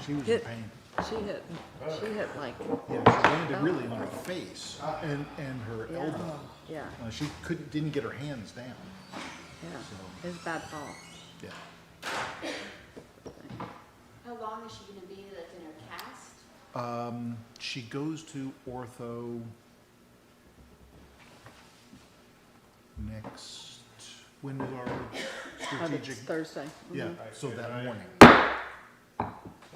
She was in Hit. pain. She hit like, Yeah, she landed really on her face and her yeah, elbow. yeah, She didn't get her hands down. yeah. It was a bad fall. Yeah. How long is she gonna be like in her cast? She goes to ortho next, when is our Oh, strategic? it's Thursday. Yeah, so that morning.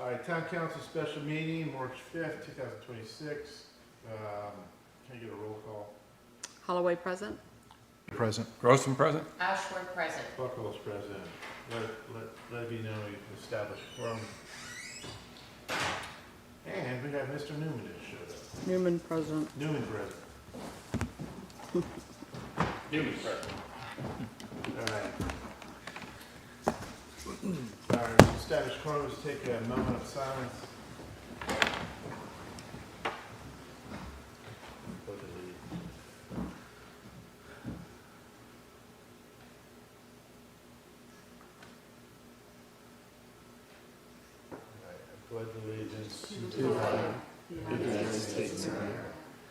All right, Town Council special meeting, March 5th, 2026. Can I get a roll call? Holloway present? Present. Grossman present? Ashworth present. Buckles president. Let it be known we've established quorum. And we have Mr. Newman that showed up. Newman present. Newman present. Newman present. All right. Our established quorum is take a moment of silence. Pledge allegiance. All right, I pledge allegiance to the flag United States of America,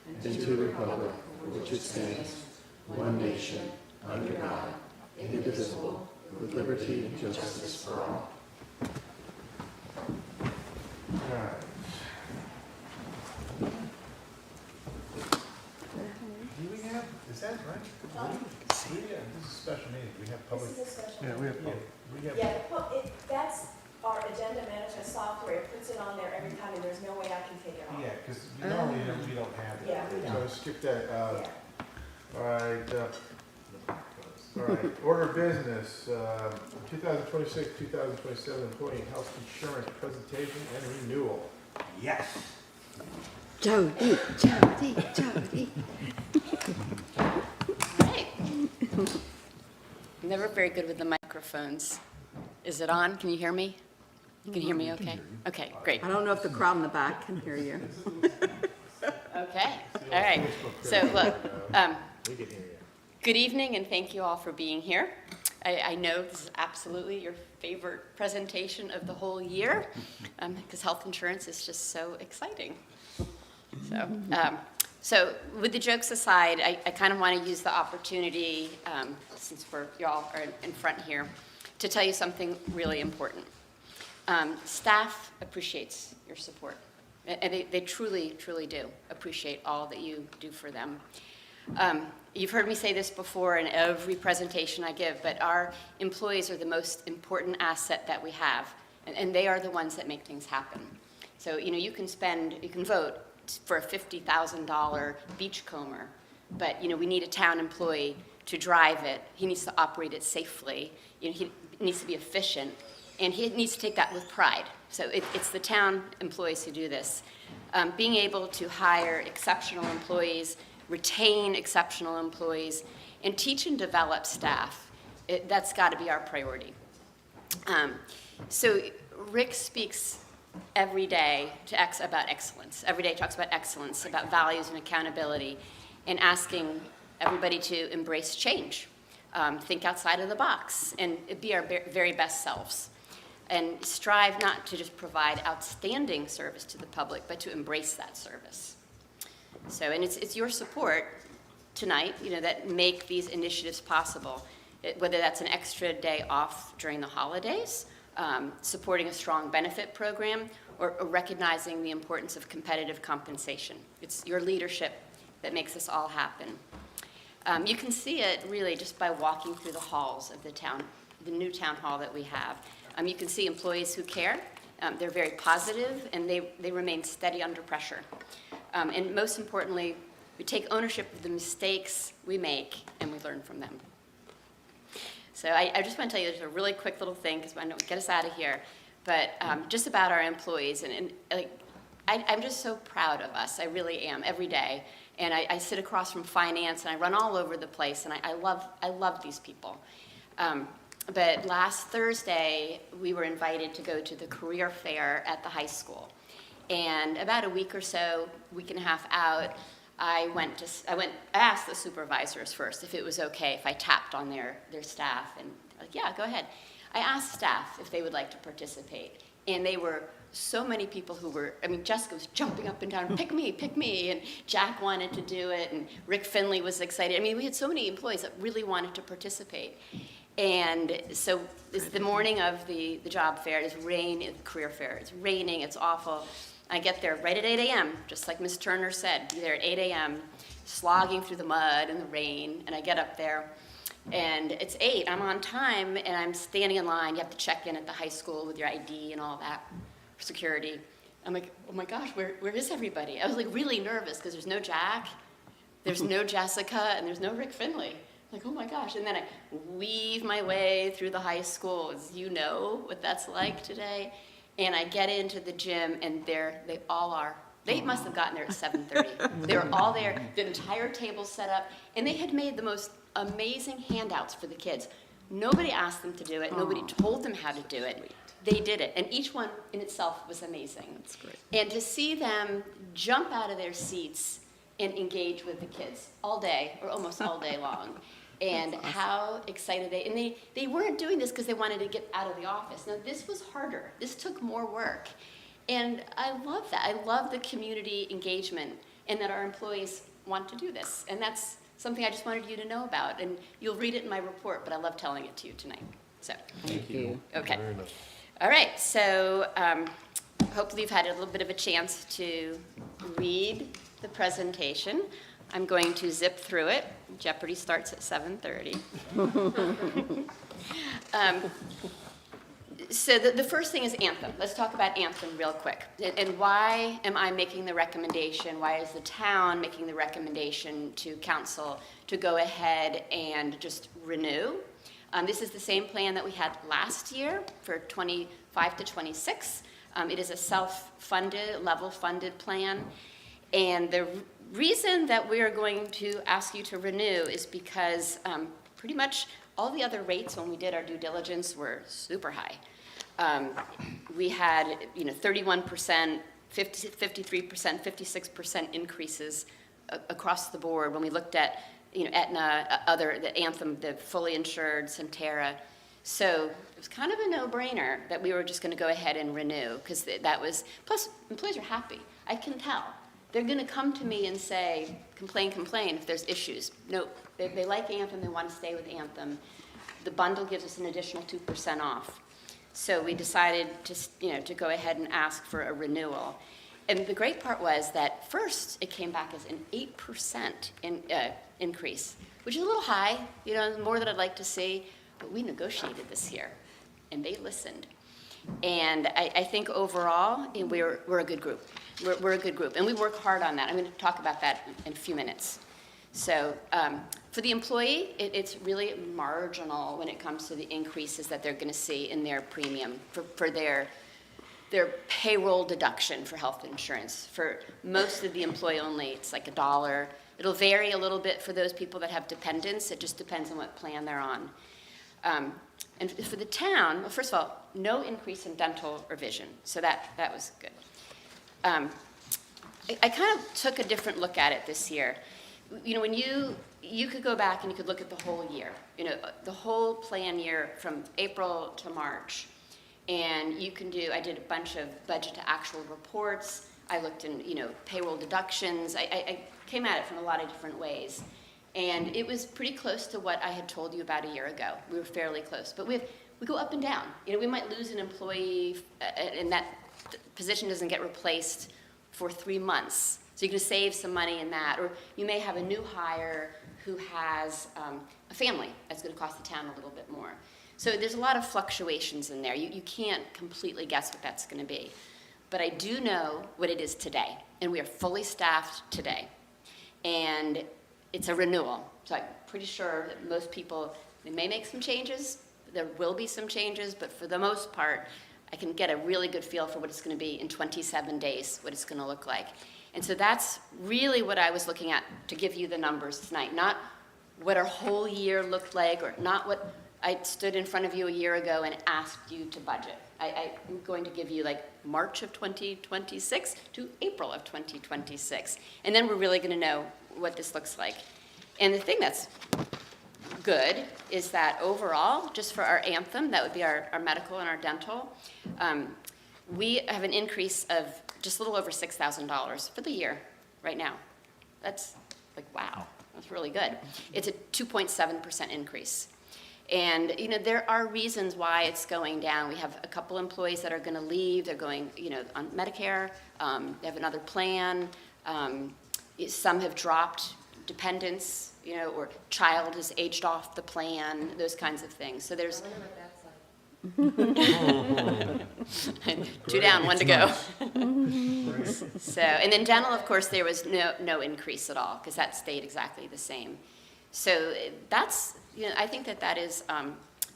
and to the republic for which it stands, one nation, under God, indivisible, with liberty and justice for all. All right. Do we have, is that right? This is a special meeting. We have public. This is a special. Yeah, we have public. We have. Yeah, that's our agenda management software. It puts it on there every time, and there's no way I can take it off. Yeah, because normally we don't have that. Yeah, we So don't. skip that. Yeah. All right, order of business, 2026, 2027 employee health insurance presentation and renewal. Yes. Jody. Right. Never very good with the microphones. Is it on? Can you hear me? You can hear me okay? Okay, great. I don't know if the crowd in the back can hear you. Okay, all right. So look, We can hear you. good evening and thank you all for being here. I know this is absolutely your favorite presentation of the whole year because health insurance is just so exciting. So with the jokes aside, I kind of want to use the opportunity, since y'all are in front here, to tell you something really important. Staff appreciates your support. And they truly, truly do appreciate all that you do for them. You've heard me say this before in every presentation I give, but our employees are the most important asset that we have, and they are the ones that make things happen. So, you can vote for a $50,000 beachcomber, but, we need a town employee to drive it. He needs to operate it safely. He needs to be efficient, and he needs to take that with pride. So it's the town employees who do this. Being able to hire exceptional employees, retain exceptional employees, and teach and develop staff, that's got to be our priority. So Rick speaks every day about excellence. Every day talks about excellence, about values and accountability, and asking everybody to embrace change, think outside of the box, and be our very best selves. And strive not to just provide outstanding service to the public, but to embrace that service. So, and it's your support tonight, that make these initiatives possible. Whether that's an extra day off during the holidays, supporting a strong benefit program, or recognizing the importance of competitive compensation. It's your leadership that makes this all happen. You can see it really just by walking through the halls of the town, the new town hall that we have. You can see employees who care. They're very positive, and they remain steady under pressure. And most importantly, we take ownership of the mistakes we make, and we learn from them. So I just want to tell you, there's a really quick little thing, because I know get us out of here, but just about our employees. And I'm just so proud of us. I really am, every day. And I sit across from finance, and I run all over the place, and I love these people. But last Thursday, we were invited to go to the career fair at the high school. And about a week and a half out, I asked the supervisors first if it was okay if I tapped on their staff, and like, yeah, go ahead. I asked staff if they would like to participate, and they were so many people who were, I mean, Jessica was jumping up and down, pick me, and Jack wanted to do it, and Rick Finley was excited. I mean, we had so many employees that really wanted to participate. And so it's the morning of the job fair, it's career fair, it's raining, it's awful. I get there right at 8 a.m., just like Ms. Turner said, be there at 8 a.m., slogging through the mud and the rain, and I get up there, and it's 8, I'm on time, and I'm standing in line. You have to check in at the high school with your ID and all that, for security. I'm like, oh my gosh, where is everybody? I was like really nervous, because there's no Jack, there's no Jessica, and there's no Rick Finley. Like, oh my gosh, and then I weave my way through the high school, as you know what that's like today, and I get into the gym, and there they all are. They must have gotten there at 7:30. They were all there, the entire table set up, and they had made the most amazing handouts for the kids. Nobody asked them to do it. Nobody told them how to do it. They did it, and each one in itself was amazing. That's great. And to see them jump out of their seats and engage with the kids all day, or almost all day long, and how excited and they weren't doing this because they wanted to get out of the office. Now, this was harder. This took more work. And I love that. I love the community engagement, and that our employees want to do this. And that's something I just wanted you to know about. And you'll read it in my report, but I love telling it to you tonight. So, Thank you. okay. All right, so hopefully you've had a little bit of a chance to read the presentation. I'm going to zip through it. Jeopardy starts at 7:30. So the first thing is Anthem. Let's talk about Anthem real quick. And why am I making the recommendation? Why is the town making the recommendation to council to go ahead and just renew? This is the same plan that we had last year for 25 to 26. It is a self-funded, level-funded plan. And the reason that we are going to ask you to renew is because pretty much all the other rates when we did our due diligence were super high. We had, 31%, 53%, 56% increases across the board when we looked at, Aetna, the Anthem, the fully insured, Centera. So it was kind of a no-brainer that we were just going to go ahead and renew, because that was, plus employees are happy. I can tell. They're going to come to me and say, complain if there's issues. No, they like Anthem, they want to stay with Anthem. The bundle gives us an additional 2% off. So we decided to go ahead and ask for a renewal. And the great part was that first it came back as an 8% increase, which is a little high, more than I'd like to see, but we negotiated this here, and they listened. And I think overall, we're a good group. We're a good group, and we work hard on that. I'm going to talk about that in a few minutes. So for the employee, it's really marginal when it comes to the increases that they're going to see in their premium for their payroll deduction for health insurance. For most of the employee only, it's like $1. It'll vary a little bit for those people that have dependents. It just depends on what plan they're on. And for the town, well, first of all, no increase in dental or vision. So that was good. I kind of took a different look at it this year. When you could go back and you could look at the whole year, the whole plan year from April to March. And I did a bunch of budget to actual reports. I looked in, payroll deductions. I came at it from a lot of different ways. And it was pretty close to what I had told you about a year ago. We were fairly close. But we go up and down. We might lose an employee, and that position doesn't get replaced for 3 months. So you can save some money in that. Or you may have a new hire who has a family that's going to cost the town a little bit more. So there's a lot of fluctuations in there. You can't completely guess what that's going to be. But I do know what it is today. And we are fully staffed today. And it's a renewal. So I'm pretty sure that most people, they may make some changes. There will be some changes. But for the most part, I can get a really good feel for what it's going to be in 27 days, what it's going to look like. And so that's really what I was looking at to give you the numbers tonight. Not what our whole year looked like, or not what I stood in front of you a year ago and asked you to budget. I'm going to give you like March of 2026 to April of 2026. And then we're really going to know what this looks like. And the thing that's good is that overall, just for our Anthem, that would be our medical and our dental, we have an increase of just a little over $6,000 for the year right now. That's like, wow, that's really good. It's a 2.7% increase. And, you know, there are reasons why it's going down. We have a couple employees that are going to leave. They're going, you know, on Medicare. They have another plan. Some have dropped dependents, you know, or child has aged off the plan, those kinds of things. So there's... Two down, one to go. So, and then dental, of course, there was no increase at all, because that stayed exactly the same. So that's, you know, I think that is,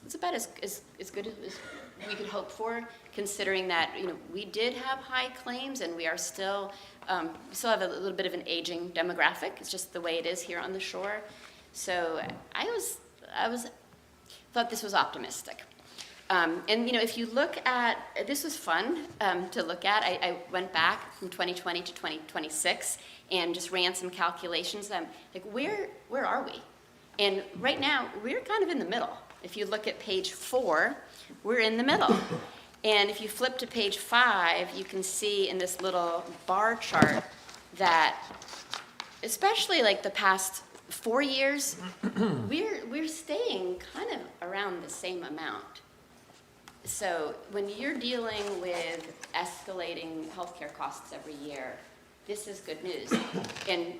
it's about as good as we could hope for, considering that, you know, we did have high claims, and we are still, we still have a little bit of an aging demographic. It's just the way it is here on the shore. So I thought this was optimistic. And, you know, if you look at, this was fun to look at. I went back from 2020 to 2026 and just ran some calculations. Like, where are we? And right now, we're kind of in the middle. If you look at page 4, we're in the middle. And if you flip to page 5, you can see in this little bar chart that, especially like the past 4 years, we're staying kind of around the same amount. So when you're dealing with escalating healthcare costs every year, this is good news. And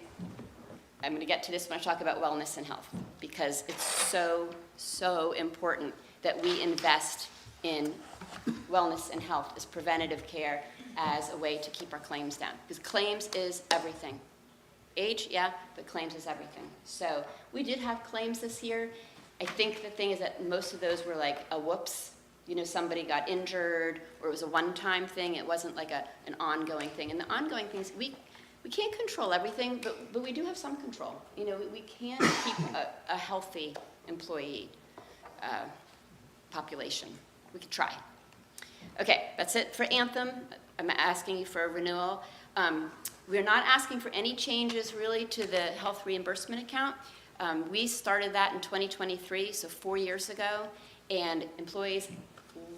I'm going to get to this when I talk about wellness and health, because it's so important that we invest in wellness and health as preventative care, as a way to keep our claims down. Because claims is everything. Age, yeah, but claims is everything. So we did have claims this year. I think the thing is that most of those were like a whoops. You know, somebody got injured, or it was a one-time thing. It wasn't like an ongoing thing. And the ongoing things, we can't control everything, but we do have some control. You know, we can keep a healthy employee population. We could try. Okay, that's it for Anthem. I'm asking you for a renewal. We're not asking for any changes really to the health reimbursement account. We started that in 2023, so 4 years ago, and employees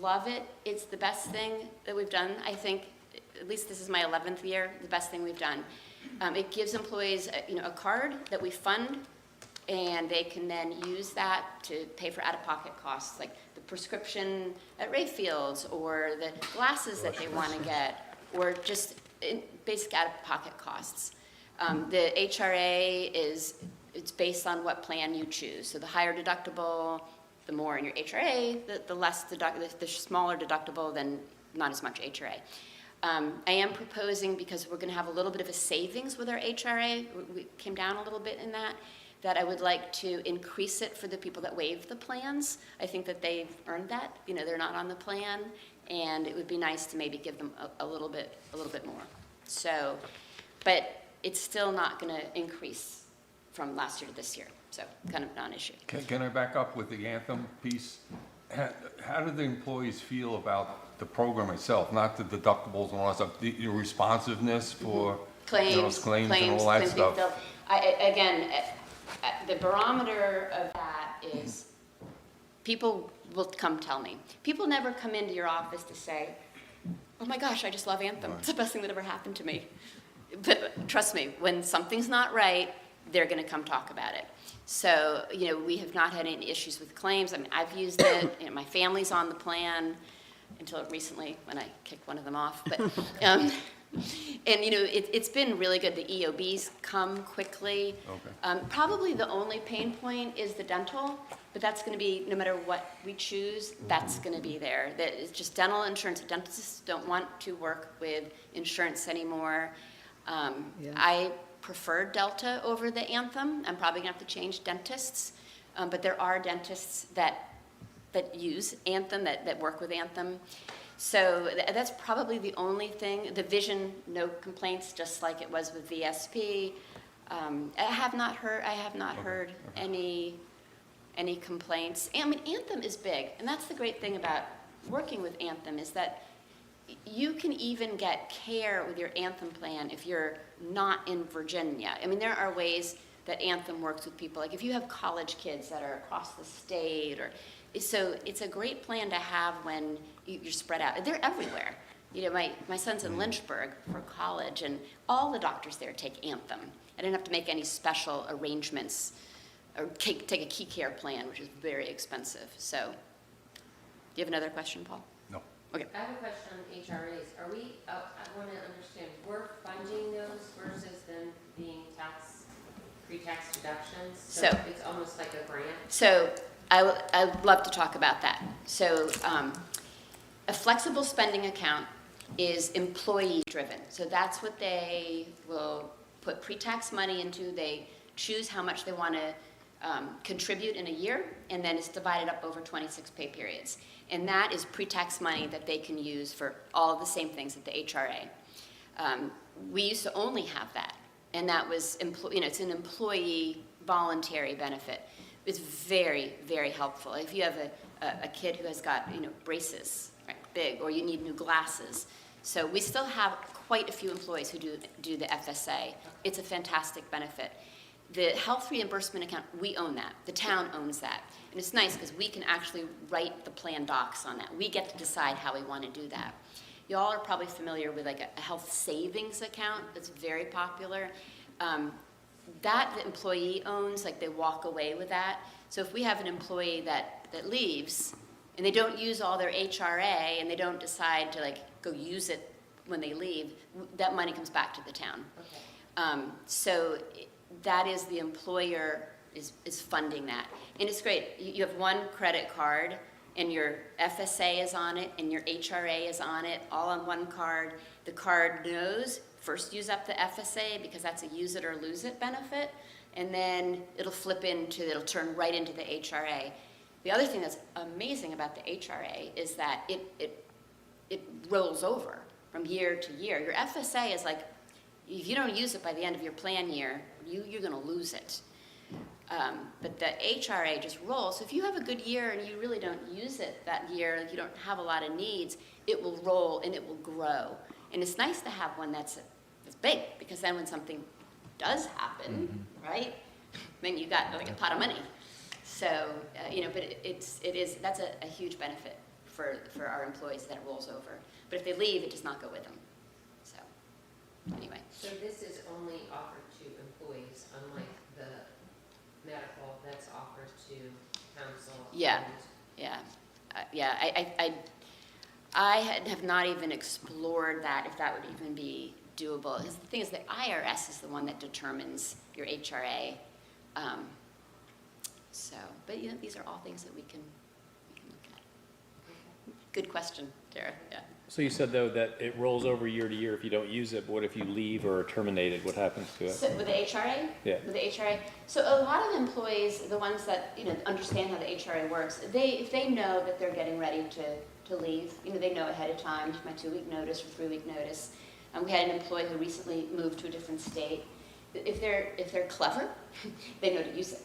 love it. It's the best thing that we've done, I think. At least this is my 11th year, the best thing we've done. It gives employees a card that we fund, and they can then use that to pay for out-of-pocket costs, like the prescription at Rayfield's, or the glasses that they want to get, or just basic out-of-pocket costs. The HRA it's based on what plan you choose. So the higher deductible, the more in your HRA, the less the smaller deductible, then not as much HRA. I am proposing, because we're going to have a little bit of a savings with our HRA, we came down a little bit in that I would like to increase it for the people that waive the plans. I think that they've earned that. You know, they're not on the plan, and it would be nice to maybe give them a little bit more. So, but it's still not going to increase from last year to this year. So kind of non-issue. Can I back up with the Anthem piece? How do the employees feel about the program itself, not the deductibles and all that stuff, the responsiveness for Claims and all that stuff? Again, the barometer of that is people will come tell me. People never come into your office to say, oh my gosh, I just love Anthem. It's the best thing that ever happened to me. But trust me, when something's not right, they're going to come talk about it. So, you know, we have not had any issues with claims. I mean, I've used it. You know, my family's on the plan until recently when I kicked one of them off. But, and, you know, it's been really good. The EOBs come quickly. Okay. Probably the only pain point is the dental, but that's going to be, no matter what we choose, that's going to be there. That is just dental insurance. Dentists don't want to work with insurance anymore. I prefer Delta over the Anthem. I'm probably going to have to change dentists, but there are dentists that use Anthem, that work with Anthem. So that's probably the only thing. The vision, no complaints, just like it was with VSP. I have not heard any complaints. I mean, Anthem is big, and that's the great thing about working with Anthem, is that you can even get care with your Anthem plan if you're not in Virginia. I mean, there are ways that Anthem works with people. Like if you have college kids that are across the state, or so it's a great plan to have when you're spread out. They're everywhere. You know, my son's in Lynchburg for college, and all the doctors there take Anthem. I didn't have to make any special arrangements or take a key care plan, which is very expensive. So, do you have another question, Paul? No. Okay. I have a question on HRAs. Are we, I want to understand, we're funding those versus them being pre-tax deductions? So- It's almost like a grant? So I'd love to talk about that. So a flexible spending account is employee-driven. So that's what they will put pre-tax money into. They choose how much they want to contribute in a year, and then it's divided up over 26 pay periods. And that is pre-tax money that they can use for all the same things at the HRA. We used to only have that, and that was, it's an employee voluntary benefit. It's very, very helpful. If you have a kid who has got, braces, right, big, or you need new glasses. So we still have quite a few employees who do the FSA. It's a fantastic benefit. The health reimbursement account, we own that. The town owns that. And it's nice because we can actually write the plan docs on that. We get to decide how we want to do that. Y'all are probably familiar with like a health savings account that's very popular. That the employee owns, like they walk away with that. So if we have an employee that leaves and they don't use all their HRA and they don't decide to like go use it when they leave, that money comes back to the town. Okay. So that is the employer is funding that. And it's great. You have one credit card and your FSA is on it and your HRA is on it, all on one card. The card knows first use up the FSA because that's a use it or lose it benefit, and then it'll turn right into the HRA. The other thing that's amazing about the HRA is that it rolls over from year to year. Your FSA is like, if you don't use it by the end of your plan year, you're gonna lose it. But the HRA just rolls. So if you have a good year and you really don't use it that year, like you don't have a lot of needs, it will roll and it will grow. And it's nice to have one that's big, because then when something does happen, right, then you got like a pot of money. So, but that's a huge benefit for our employees that it rolls over. But if they leave, it does not go with them. So, anyway. So this is only offered to employees, unlike the medical that's offered to council? Yeah. and- I have not even explored that, if that would even be doable. Because the thing is, the IRS is the one that determines your HRA. But these are all things that we can look at. Good question, Tara. Yeah. So you said, though, that it rolls over year to year if you don't use it, but what if you leave or are terminated? What happens to it? So with the HRA? Yeah. With the HRA. So a lot of employees, the ones that understand how the HRA works, if they know that they're getting ready to leave, they know ahead of time, my 2-week notice or 3-week notice. We had an employee who recently moved to a different state. If they're clever, they know to use it,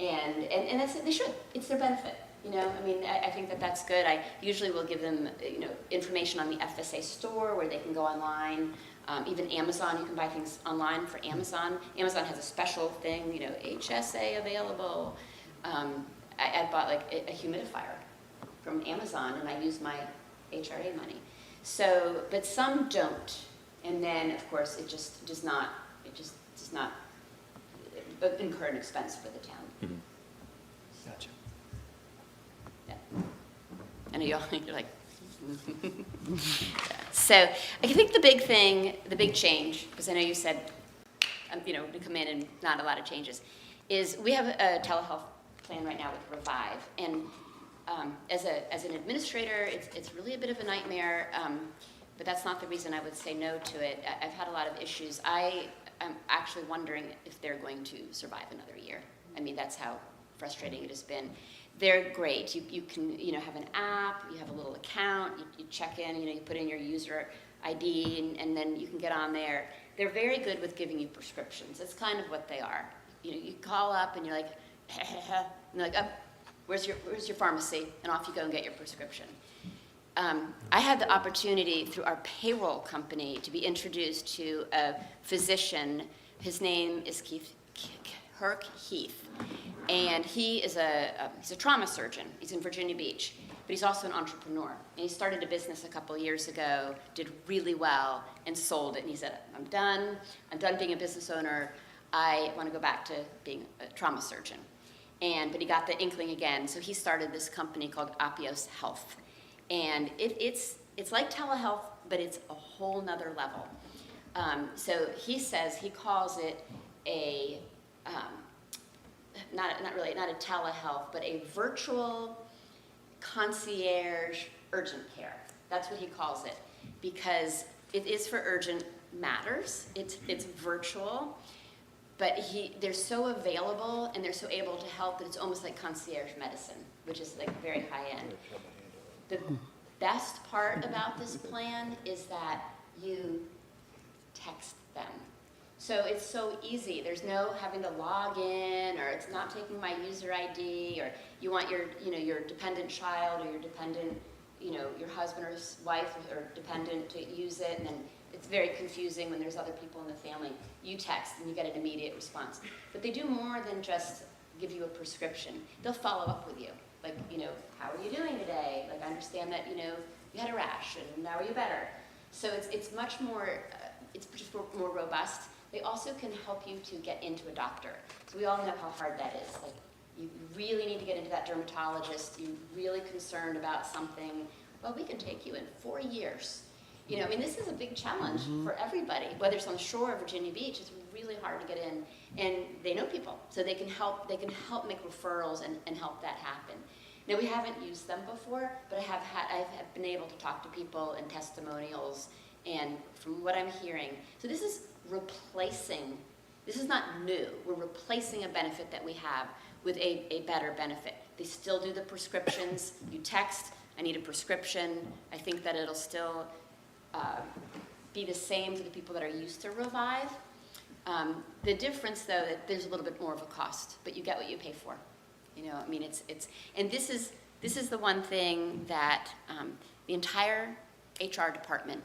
and that's it. They should. It's their benefit. I think that's good. I usually will give them, information on the FSA store where they can go online. Even Amazon, you can buy things online for Amazon. Amazon has a special thing, HSA available. I bought like a humidifier from Amazon, and I use my HRA money. So, but some don't, and then of course it just does not incur an expense for the town. Mm-hmm. Gotcha. Yeah. I know you're like. So I think the big change, because I know you said, to come in and not a lot of changes, is we have a telehealth plan right now with Revive, and as an administrator, it's really a bit of a nightmare, but that's not the reason I would say no to it. I've had a lot of issues. I am actually wondering if they're going to survive another year. That's how frustrating it has been. They're great. You can have an app, you have a little account, you check in, you put in your user ID, and then you can get on there. They're very good with giving you prescriptions. That's kind of what they are. You call up and you're like, and they're like, where's your pharmacy? And off you go and get your prescription. I had the opportunity through our payroll company to be introduced to a physician. His name is Keith Kirk Heath. And he's a trauma surgeon. He's in Virginia Beach, but he's also an entrepreneur. And he started a business a couple years ago, did really well, and sold it. And he said, I'm done being a business owner. I want to go back to being a trauma surgeon. But he got the inkling again, so he started this company called Apios Health. And it's like telehealth, but it's a whole nother level. So he says, he calls it a, not a telehealth, but a virtual concierge urgent care. That's what he calls it, because it is for urgent matters. It's virtual, but they're so available and they're so able to help that it's almost like concierge medicine, which is like very high end. The best part about this plan is that you text them. So it's so easy. There's no having to log in, or it's not taking my user ID, or you want your dependent child or your dependent, your husband or wife or dependent to use it, and then it's very confusing when there's other people in the family. You text and you get an immediate response. But they do more than just give you a prescription. They'll follow up with you. Like, how are you doing today? Like, I understand that, you had a rash, and now are you better? So it's much more, it's just more robust. They also can help you to get into a doctor. So we all know how hard that is. Like, you really need to get into that dermatologist. You're really concerned about something. Well, we can take you in 4 years. This is a big challenge for everybody. Whether it's on the shore of Virginia Beach, it's really hard to get in. And they know people, so they can help make referrals and help that happen. Now, we haven't used them before, but I've been able to talk to people and testimonials, and from what I'm hearing, so this is not new. We're replacing a benefit that we have with a better benefit. They still do the prescriptions. You text, I need a prescription. I think that it'll still be the same for the people that are used to Revive. The difference, though, that there's a little bit more of a cost, but you get what you pay for. And this is the one thing that the entire HR department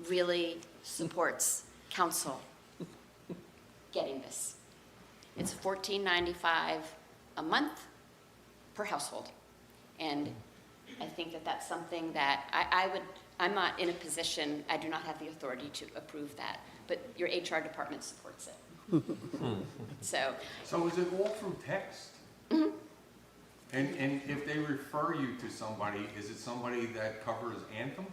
really supports council getting this. It's $14.95 a month per household. And I think that that's something that I'm not in a position, I do not have the authority to approve that, but your HR department supports it. So is it all through text? Mm-hmm. And if they refer you to somebody, is it somebody that covers Anthem?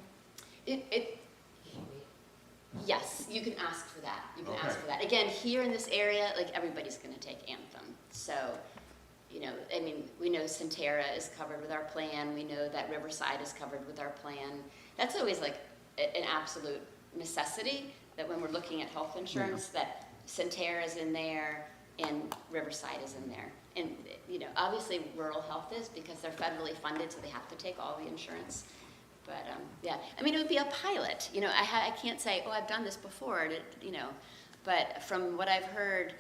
Yes, you can ask for that. You can Okay. ask for that. Again, here in this area, like, everybody's going to take Anthem. So, we know Centera is covered with our plan. We know that Riverside is covered with our plan. That's always like an absolute necessity, that when we're looking at health insurance, that Centera is in there and Riverside is in there. And, obviously rural health is, because they're federally funded, so they have to take all the insurance. But, it would be a pilot. I can't say, I've done this before, but from what I've heard,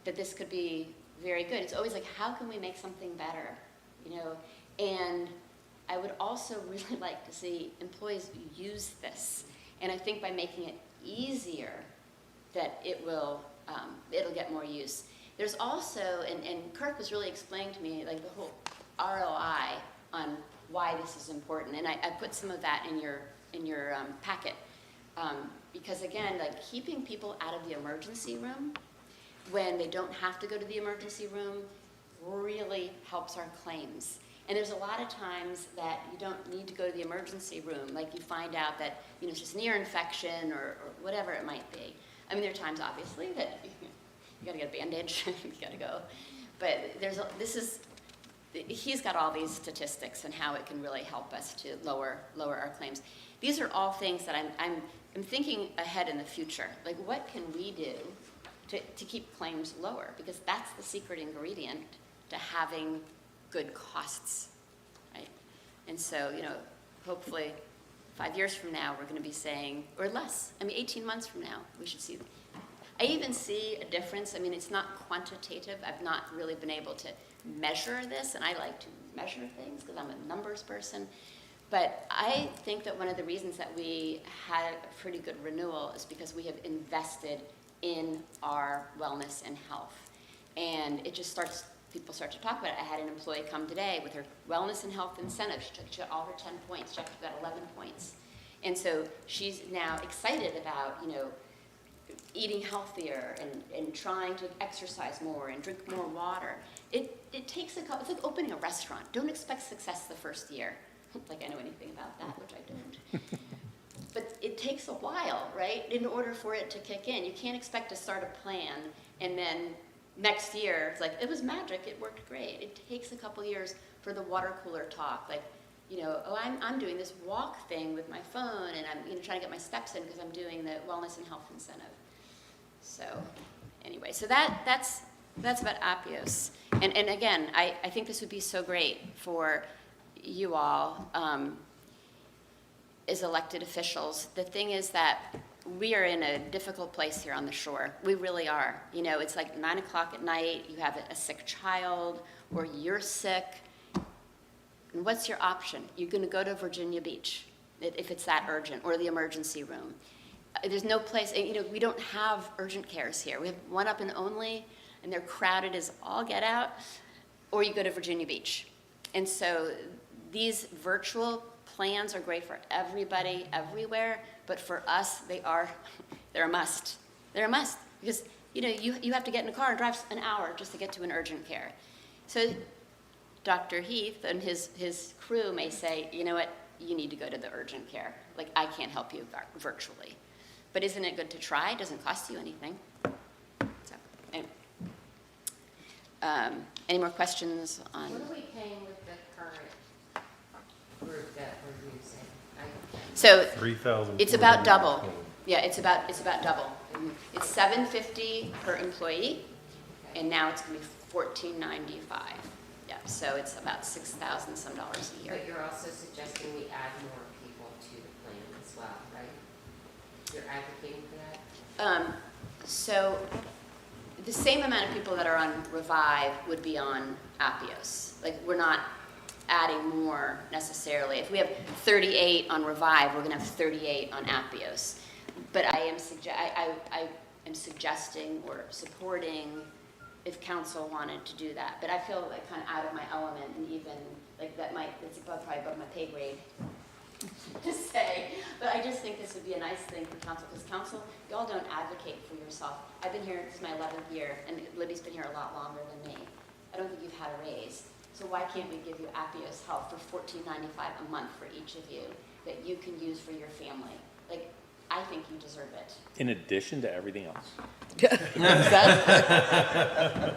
that this could be very good. It's always like, how can we make something better? And I would also really like to see employees use this. And I think by making it easier, that it'll get more use. There's also, and Kirk was really explaining to me, like, the whole ROI on why this is important, and I put some of that in your packet, because again, like, keeping people out of the emergency room when they don't have to go to the emergency room really helps our claims. And there's a lot of times that you don't need to go to the emergency room, like, you find out that it's just an ear infection or whatever it might be. There are times, obviously, that you got to get a bandage, you got to go, but he's got all these statistics and how it can really help us to lower our claims. These are all things that I'm thinking ahead in the future. Like, what can we do to keep claims lower? Because that's the secret ingredient to having good costs, right? And so, hopefully 5 years from now, we're going to be saying, or less, 18 months from now, we should see. I even see a difference. It's not quantitative. I've not really been able to measure this, and I like to measure things because I'm a numbers person. But I think that one of the reasons that we had a pretty good renewal is because we have invested in our wellness and health. And it just starts, people start to talk about it. I had an employee come today with her wellness and health incentive. She got all her 10 points. She actually got 11 points. And so she's now excited about, you know, eating healthier and trying to exercise more and drink more water. It takes a couple, it's like opening a restaurant. Don't expect success the first year. Like I know anything about that, which I don't. But it takes a while, right, in order for it to kick in. You can't expect to start a plan and then next year, it's like, it was magic, it worked great. It takes a couple years for the water cooler talk, like, you know, oh, I'm doing this walk thing with my phone, and I'm, you know, trying to get my steps in because I'm doing the wellness and health incentive. So, anyway, so that's about Appios. And again, I think this would be so great for you all as elected officials. The thing is that we are in a difficult place here on the shore. We really are. You know, it's like 9 o'clock at night, you have a sick child, or you're sick. And what's your option? You're going to go to Virginia Beach, if it's that urgent, or the emergency room. There's no place, you know, we don't have urgent cares here. We have one up and only, and they're crowded as all get out, or you go to Virginia Beach. And so these virtual plans are great for everybody, everywhere, but for us, they're a must. They're a must, because, you know, you have to get in a car and drive an hour just to get to an urgent care. So Dr. Heath and his crew may say, you know what, you need to go to the urgent care. Like, I can't help you virtually. But isn't it good to try? It doesn't cost you anything. So, anyway. Any more questions on? What are we paying with the current group that we're using? So 3,000. it's about double. Yeah, it's about double. It's $750 per employee, and now it's going to be $14.95. Yeah, so it's about $6,000 some dollars a year. But you're also suggesting we add more people to the plan as well, right? You're advocating for that? So the same amount of people that are on Revive would be on Appios. Like, we're not adding more necessarily. If we have 38 on Revive, we're going to have 38 on Appios. But I am suggesting or supporting if council wanted to do that. But I feel like kind of out of my element, and even like it's probably above my pay grade to say. But I just think this would be a nice thing for council, because council, y'all don't advocate for yourself. I've been here, this is my 11th year, and Libby's been here a lot longer than me. I don't think you've had a raise. So why can't we give you Appios Health for $14.95 a month for each of you that you can use for your family? Like, I think you deserve it. In addition to everything else. I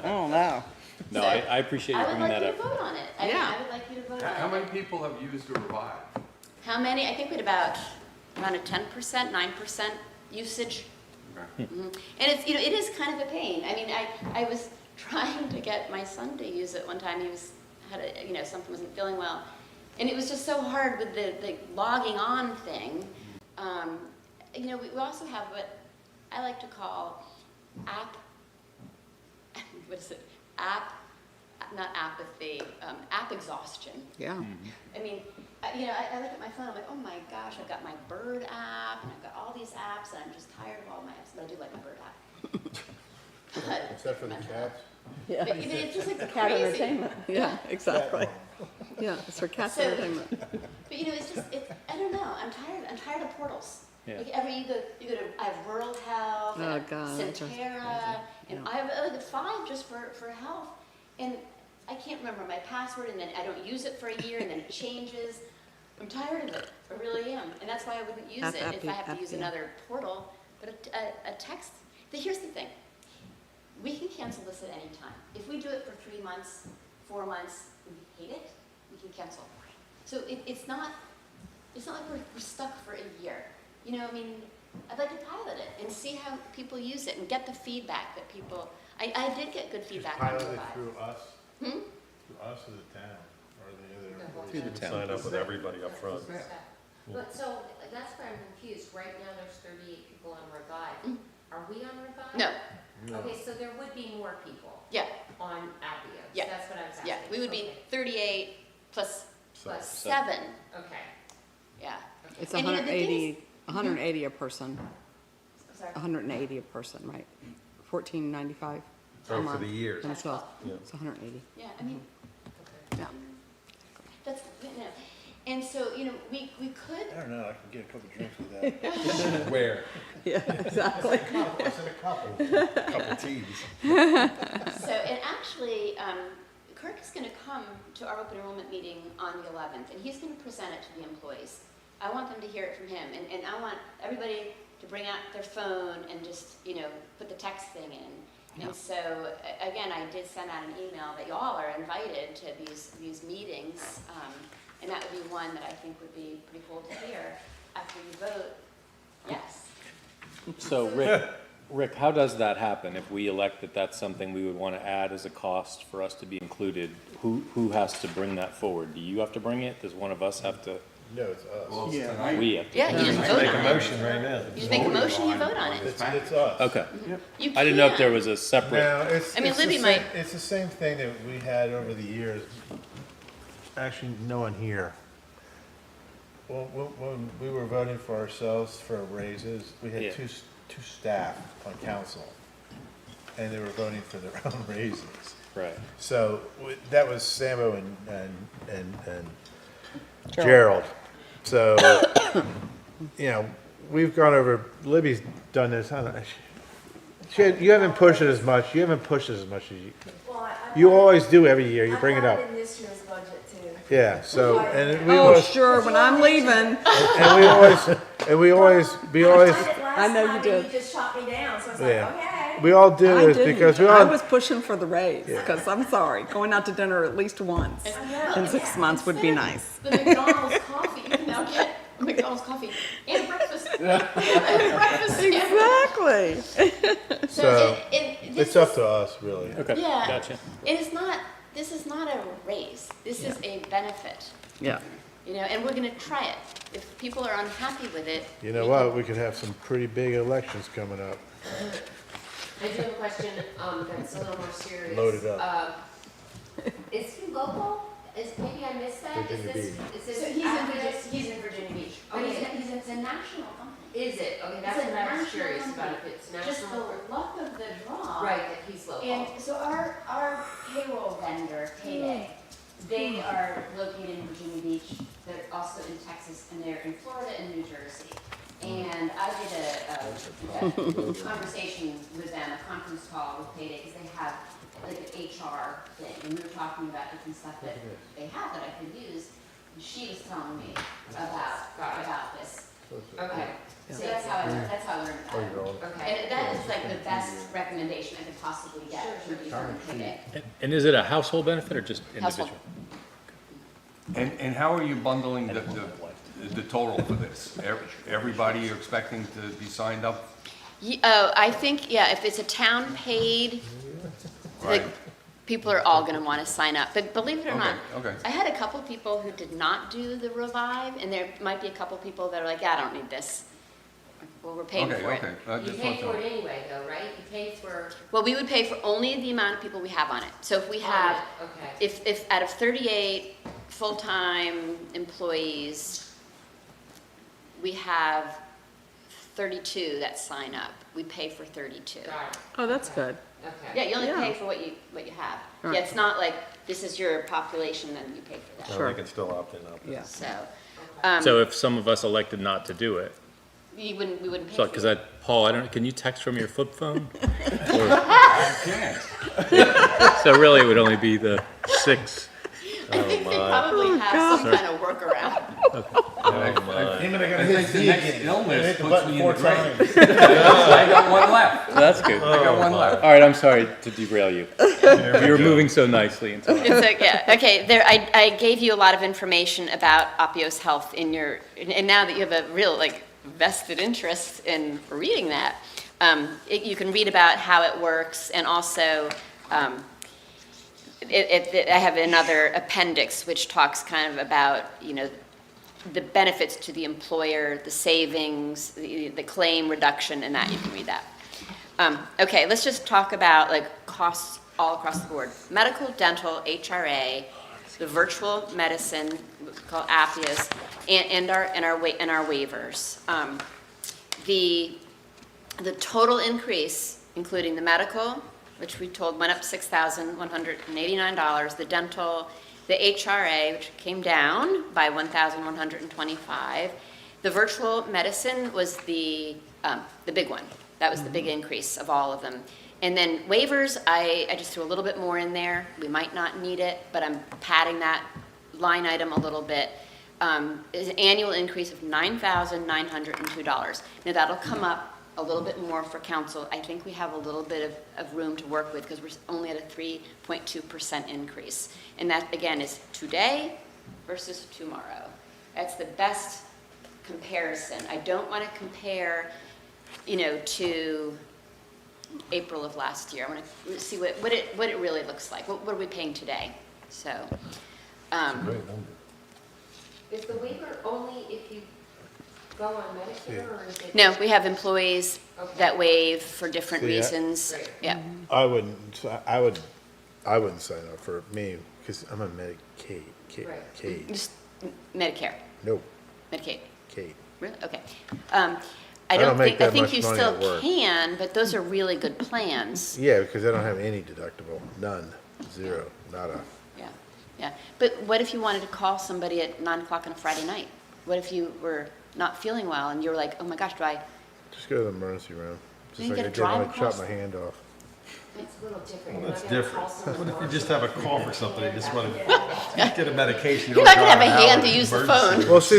don't know. No, So, I appreciate you bringing that I up. would like you to vote on it. I would like you to vote on it. How many people have used the Revive? How many? I think we had about around a 10%, 9% usage. Okay. And it's, you know, it is kind of a pain. I mean, I was trying to get my son to use it one time. He had a, you know, something wasn't feeling well. And it was just so hard with the logging on thing. You know, we also have what I like to call app exhaustion. Yeah. I mean, you know, I look at my phone, I'm like, oh my gosh, I've got my Bird app, and I've got all these apps, and I'm just tired of all my apps, but I do like my Bird app. Except for the cats. Yeah. But it's just like Cat crazy. entertainment. Yeah, exactly. Yeah, it's for cat So- entertainment. But you know, I don't know, I'm tired of portals. Yeah. Like you go to, I have Rural Health, Oh, and I have God, that drives me Centera, and Yeah. I have like 5 just for health. And I can't remember my password, and then I don't use it for a year, and then it changes. I'm tired of it, I really am. And that's why I wouldn't use it if I have to use another portal. But a text, here's the thing. We can cancel this at any time. If we do it for 3 months, 4 months, and we hate it, we can cancel. So it's not like we're stuck for a year. You know, I mean, I'd like to pilot it and see how people use it and get the feedback that people, I did get good feedback on Pilot it Revive. through us, Hmm? through us as a town, or the other whole employees. town. Sign up with everybody up front. But so, that's where I'm confused. Right now, there's 38 people on Revive. Mm. Are we on Revive? No, No. Okay, so there would be more people yeah, on Appios. Yeah. That's what I was asking. yeah, we would be Okay. 38 plus Plus 7, Okay. yeah. It's And, you know, the thing 180 a person, Sorry. 180 a person, right? $14.95. a for month. the years. And it's, well, Yeah. it's 180, Yeah, I mean, yeah. that's, and so, we could, I don't know, I can get a couple drinks with that. Where? Yeah, exactly. I said a couple. Couple teas. so, and actually, Kirk is gonna come to our open enrollment meeting on the 11th, and he's gonna present it to the employees. I want them to hear it from him, and I want everybody to bring out their phone and just, put the text thing in. And so, again, I did send out an email that y'all are invited to these meetings, and that would be one that I think would be pretty cool to hear after you vote yes. So Rick, how does that happen? If we elect that that's something we would want to add as a cost for us to be included, who has to bring that forward? Do you have to bring it? Does one of us have to? No, it's us. Well, Yeah. tonight, We have to. Yeah, you just vote Make a on it. motion right now. You just make a motion, you vote on it. It's us. Okay. You I didn't know if there can. was a separate, Now, it's, I mean, it's the Libby same- might- It's the same thing that we had over the years. Actually, no one here. Well, when we were voting for ourselves for raises, we Yeah. had two staff on council, and they were voting for their own raises. right. So that was Sambo and Gerald. So, we've gone over, Libby's done this, I don't know. You haven't pushed it as much, as you, Well, you always do every year, you bring it up. I got it in this year's budget too. Yeah, so, and we Oh, always, sure, when I'm leaving, we always, I know you did. You just shot me down, so I was Yeah. like, okay. we all do I this didn't. because we I all, was pushing for the raise, because I'm sorry, going out to dinner at least once in 6 months would be nice. The McDonald's coffee, you can now get McDonald's coffee and breakfast. Breakfast sandwich. Exactly. So, this it's up is- to us, really. Okay, Yeah. gotcha. This is not a raise. This is a benefit, Yeah. and we're gonna try it. If people are unhappy with it. You know we what, can- we could have some pretty big elections coming up. I do have a question, that's a little more serious. Load it up. Is he local? Maybe I missed that? Virginia Beach. Is this So he's in Virginia Beach. But Okay. it's a national company. Is it? Okay, that's It's a what I was national curious about, company. if it's Just national. the luck of the draw. Right, that he's local. And so our payroll vendor, Payday, they are located in Virginia Beach. They're also in Texas, and they're in Florida and New Jersey. And I did a conversation with them, a conference call with Payday, because they have like an HR thing, and we were talking about different stuff that they have that I could use. And she was telling me about this. Okay, So that's how I learned about it. okay. And that is like the best recommendation I could possibly get from you from Payday. And is it a household benefit or just Household. individual? and how are you bundling the total for this? Everybody you're expecting to be signed up? I think, if it's a town paid, Right. people are all gonna wanna sign up, but believe it or not, Okay. I had a couple people who did not do the Revive, and there might be a couple people that are like, yeah, I don't need this. Well, we're paying for it. Okay. You pay for it anyway, though, right? You pay for. Well, we would pay for only the amount of people we have on it. So if we have, Okay. if out of 38 full-time employees, we have 32 that sign up, we pay for 32. Got it, Oh, that's good. okay. Yeah, you only Yeah. pay for what you have. Right. Yeah, it's not like, this is your population, then you pay for that. Sure. They can still opt in, opt in. Yeah. So, So if some of us elected not to do it, we wouldn't pay so, for because it. Paul, can you text from your flip phone? Yeah. So really, it would only be the 6. I think they probably have some kind of workaround. Him and I gotta I hit think the Z next again. illness Hit the puts button me in 4 the grave. times. I got one left. That's good. I got one left. All right, I'm sorry to derail you. You were moving so nicely until. It's like, okay, I gave you a lot of information about Apios Health and now that you have a real, vested interest in reading that, you can read about how it works, and also, I have another appendix which talks kind of about, the benefits to the employer, the savings, the claim reduction, and that, you can read that. Okay, let's just talk about costs all across the board. Medical, dental, HRA, the virtual medicine called Appius, and our waivers. The total increase, including the medical, which we told went up $6,189. The dental, the HRA, which came down by $1,125. The virtual medicine was the big one. That was the big increase of all of them. And then waivers, I just threw a little bit more in there. We might not need it, but I'm padding that line item a little bit. Is an annual increase of $9,902. Now, that'll come up a little bit more for council. I think we have a little bit of room to work with because we're only at a 3.2% increase. And that, again, is today versus tomorrow. That's the best comparison. I don't want to compare, to April of last year. I want to see what it really looks like. What are we paying today? So, Is the waiver only if you go on Medicare, or is it? no, we have employees Okay. that waive for different So, yeah. reasons. Right. Yeah. I wouldn't sign up for me, because I'm a Medicaid, Right. Kate, Just Medicare, no, Medicaid. Kate. Really? Okay. I don't make I that think much you money still at work. can, but those are really good plans. Yeah, because I don't have any deductible, none, zero, nada. Yeah, yeah. But what if you wanted to call somebody at 9 o'clock on a Friday night? What if you were not feeling well and you were like, oh my gosh, do I, Just go to the emergency room. You Just like get I a did when I drive chopped across my hand off. It's a little different. Well, You're that's not gonna different. call someone What if you else. just have a cough or something, you just want to get a medication? You you're don't not gonna have a drive an hand hour to use the emergency. phone. Well, see,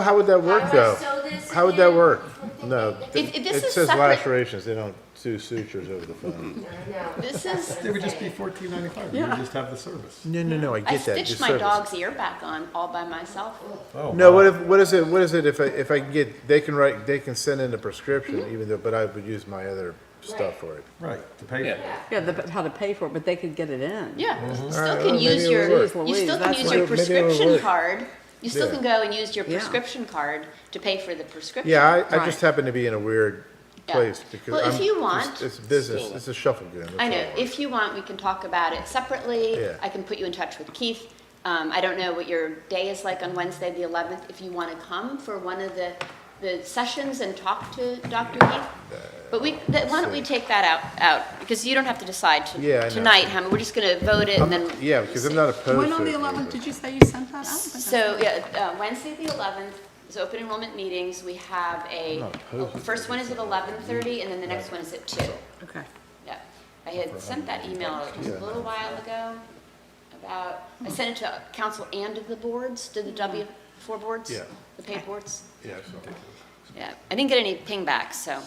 how would that work How do I though? sew this How would that again? work? No, If this it is says separate- lacerations, they don't do sutures over the phone. No. This is, It would just be $14.95, you would just have the service. No, I I get that. stitched just my service. dog's ear back on all by myself. Oh, No, wow. what is it if I can get, they can send in a prescription even though, but I would use my other stuff for it. Right, to pay Yeah. for it. Yeah, but how to pay for it, but they could get it in. Yeah, you All still right, can well, use maybe your, it'll work. Jeez Louise, you still can that's use what- your Maybe it'll prescription work. card. You still Yeah. can go and use your Yeah. prescription card to pay for the prescription. Yeah, I Right. just happen to be in a weird Yeah. place because Well, if I'm you just- want- it's business, it's a shuffle game. that's I know, all it is. if you want, we can talk about it separately. Yeah. I can put you in touch with Keith. I don't know what your day is like on Wednesday, the 11th, if you want to come for one of the sessions and talk to Dr. Keith. But why don't we take that out, because you don't have to decide Yeah, I know. tonight, how we're just going to vote it and then. Yeah, because I'm not opposed When to on the it, 11th but- did you say you sent that out? So, yeah, Wednesday, the 11th, is open enrollment meetings. We have first one is at 11:30, and then the next one is at 2. Okay. Yeah, I had sent that email just a little while ago I sent it to council and to the boards, to the W4 boards? Yeah. The paid boards? Yeah, so. Yeah, I didn't get any ping back, so.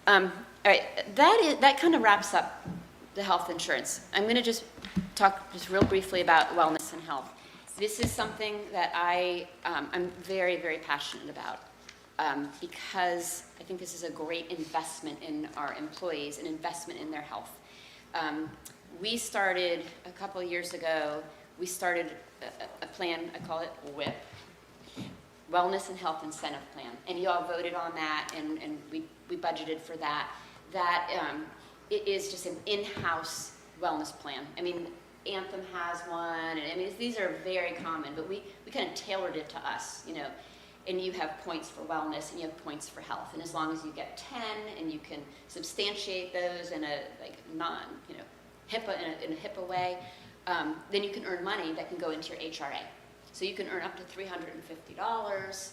All right, that kind of wraps up the health insurance. I'm going to just talk just real briefly about wellness and health. This is something that I'm very, very passionate about because I think this is a great investment in our employees, an investment in their health. We started, a couple of years ago, we started a plan, I call it WHIP, Wellness and Health Incentive Plan. And you all voted on that, and we budgeted for that. That it is just an in-house wellness plan. I mean, Anthem has one, and I mean, these are very common, but we kind of tailored it to us, and you have points for wellness and you have points for health. And as long as you get 10 and you can substantiate those in a HIPAA, in a HIPAA way, then you can earn money that can go into your HRA. So you can earn up to $350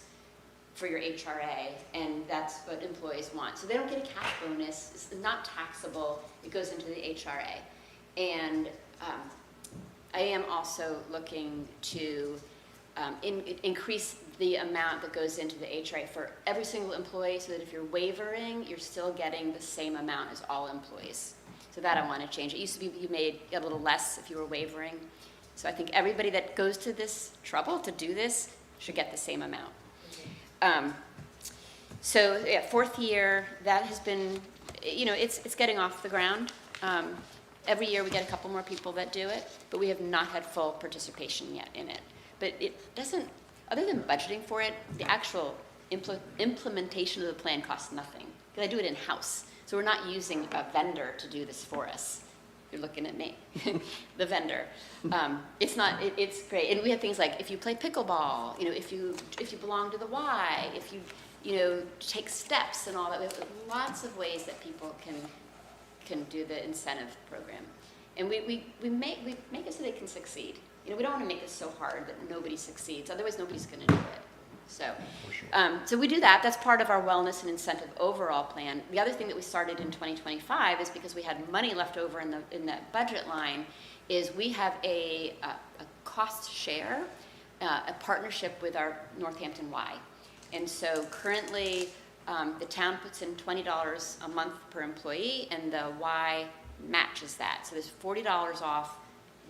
for your HRA, and that's what employees want. So they don't get a cash bonus. It's not taxable. It goes into the HRA. And I am also looking to increase the amount that goes into the HRA for every single employee, so that if you're wavering, you're still getting the same amount as all employees. So that I want to change. It used to be you made a little less if you were wavering. So I think everybody that goes to this trouble to do this should get the same amount. So yeah, fourth year, that has been, it's getting off the ground. Every year we get a couple more people that do it, but we have not had full participation yet in it. But it doesn't, other than budgeting for it, the actual implementation of the plan costs nothing, because I do it in-house. So we're not using a vendor to do this for us. You're looking at me, the vendor. It's great. And we have things like, if you play pickleball, if you belong to the Y, if you take steps and all that. We have lots of ways that people can do the incentive program. And we make it so they can succeed. You know, we don't want to make it so hard that nobody succeeds, otherwise nobody's going to do it. So, so we do that. That's part of our wellness and incentive overall plan. The other thing that we started in 2025 is because we had money left over in the budget line, is we have a cost share, a partnership with our Northampton Y. And so currently, the town puts in $20 a month per employee, and the Y matches that. So there's $40 off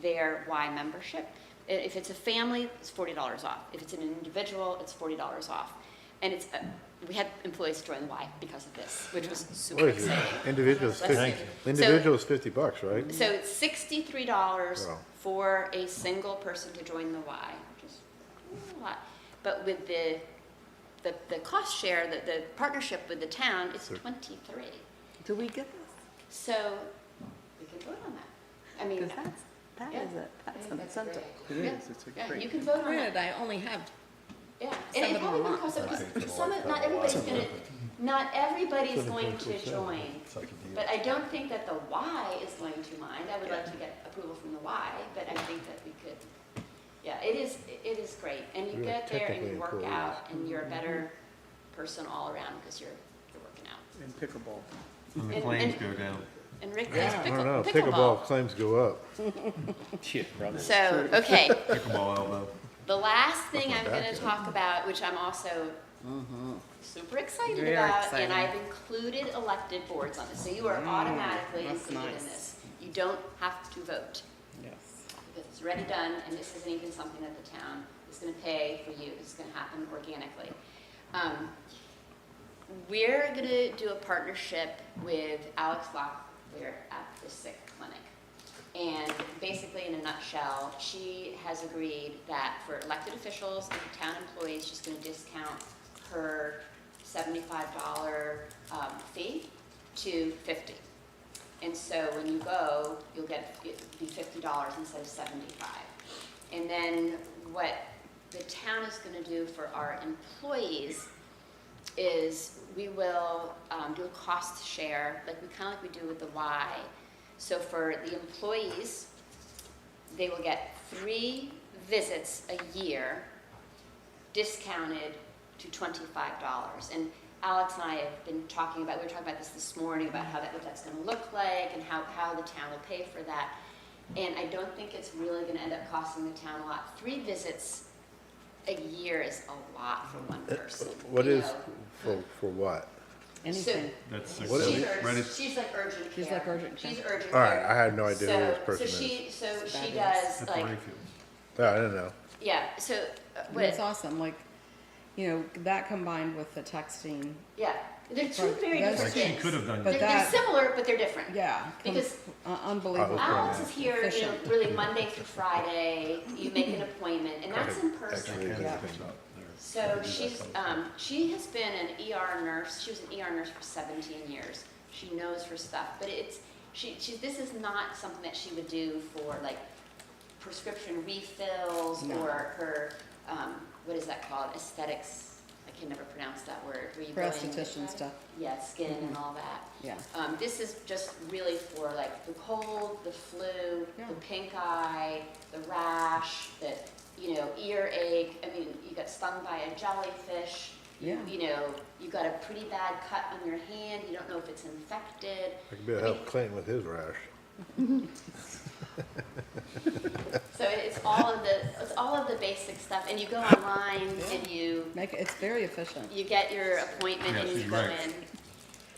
their Y membership. If it's a family, it's $40 off. If it's an individual, it's $40 off. And it's we had employees join the Y because of this, which was super What is it? exciting. Individuals, Listen, individuals $50, right? So it's $63 Wow. for a single person to join the Y, which is a lot. But with the cost share, the partnership with the town, it's 23. Do we get this? So we can vote on that. I mean, Because that Yeah. is it, that's an incentive. yeah, you can vote on that. Granted, I only have Yeah, Some and of it them probably are would not. cost, because not everybody's going to join. But I don't think that the Y is going to mind. I would like to get approval from the Y, but I think that we could, yeah, it is great. And you You're get there and technically you work employees. out, and you're a better person all around because you're working out. And pickleball. And the claims go down. And Rick plays I don't know, pickleball. pickleball claims go up. Yeah, probably. So, okay, Pickleball elbow. the last thing That's I'm not gonna bad. talk about, which I'm also super excited Very about, exciting. and I've included elected boards on this, so you are automatically that's included in nice. this. You don't have to vote, Yes. because it's already done, and this isn't even something that the town is gonna pay for you, it's gonna happen organically. We're gonna do a partnership with Alex Locklear at the Sick Clinic. And basically, in a nutshell, she has agreed that for elected officials and for town employees, she's gonna discount her $75 fee to $50. And so when you go, you'll get, it'll be $50 instead of $75. And then what the town is gonna do for our employees is we will do a cost share, kind of like we do with the Y. So for the employees, they will get 3 visits a year, discounted to $25. And Alex and I have been talking about, we were talking about this morning, about what that's gonna look like and how the town will pay for that. And I don't think it's really gonna end up costing the town a lot. 3 visits a year is a lot for one person. What you is, know. for what? Anything. That's What is- She's like urgent care. She's like urgent care. She's urgent All right, care. I had no idea who this person So is. she does like, Oh, I didn't know. yeah, so, It's what, awesome, like, you know, that combined with the texting, yeah, they're two Right, very that's- different things. have done but They're that, similar, but they're different. yeah. Because Unbelievable. Alex is here, you know, Efficient. really Monday through Friday, you make an appointment, and that's in person. Yeah. So she has been an ER nurse, she was an ER nurse for 17 years. She knows her stuff, but this is not something that she would do for like prescription refills No. or her, what is that called, aesthetics, I can never pronounce that word. Where you For go in- esthetician stuff, Yeah, skin and all that. yeah. This is just really for like the cold, the flu, Yeah. the pink eye, the rash, the, you know, earache. I mean, you got stung by a jellyfish. Yeah. You know, you got a pretty bad cut on your hand. You don't know if it's infected. I could be able to help Clinton with his rash. So it's all of the basic stuff. And you go online and It's very efficient. you get your appointment Yeah, and she's you go right. in.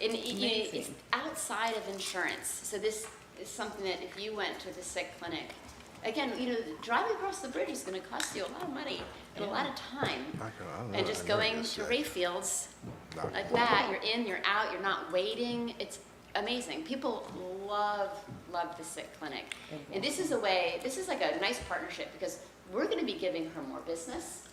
And it's Amazing. outside of insurance. So this is something that if you went to the sick clinic, again, you know, driving across the bridge is gonna cost you a lot of money and a lot of time. I don't know, And just I never going get to sick. Rayfields Not- like that, you're in, you're out, you're not waiting. It's amazing. People love the sick clinic. And this is like a nice partnership because we're gonna be giving her more business,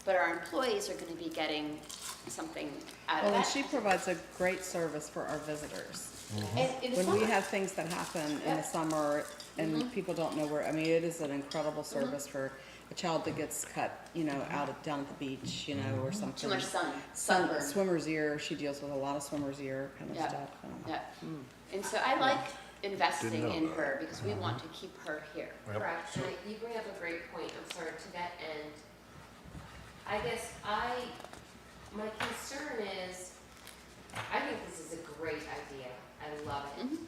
but our employees are gonna be getting something out of Well, and that. she provides a great service for our visitors. And in the When we summer. have things that happen in Yeah. the summer and people don't know where, I mean, it is an incredible service for a child that gets cut, you know, down at the beach, you know, or something. Too much sun, Sun, sunburn. swimmer's ear, she deals with a lot of swimmer's ear kind of Yeah. stuff. Yeah. And so I like investing in her because we want to keep her here. Correct, and you bring up a great point, I'm sorry, to that end. I guess my concern is, I think this is a great idea, I love it. Mhm.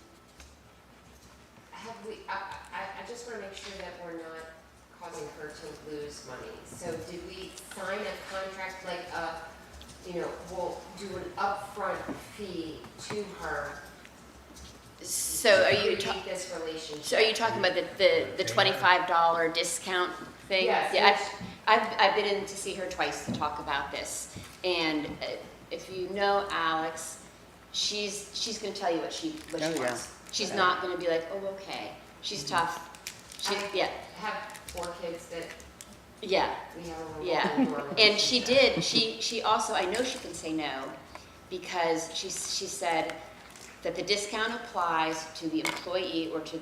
Have we, I just wanna make sure that we're not causing her to lose money. So did we sign a contract, like we'll do an upfront fee to her So are you to talking? create this relationship? So are you talking about the $25 discount thing? Yes, Yeah, yes. I've been in to see her twice to talk about this. And if you know Alex, she's gonna tell you what she Oh, yeah. wants. She's not gonna be like, oh, okay. She's tough. I have 4 kids that Yeah. we have a little. Yeah, more. and she did, she also, I know she can say no, because she said that the discount applies to the employee or to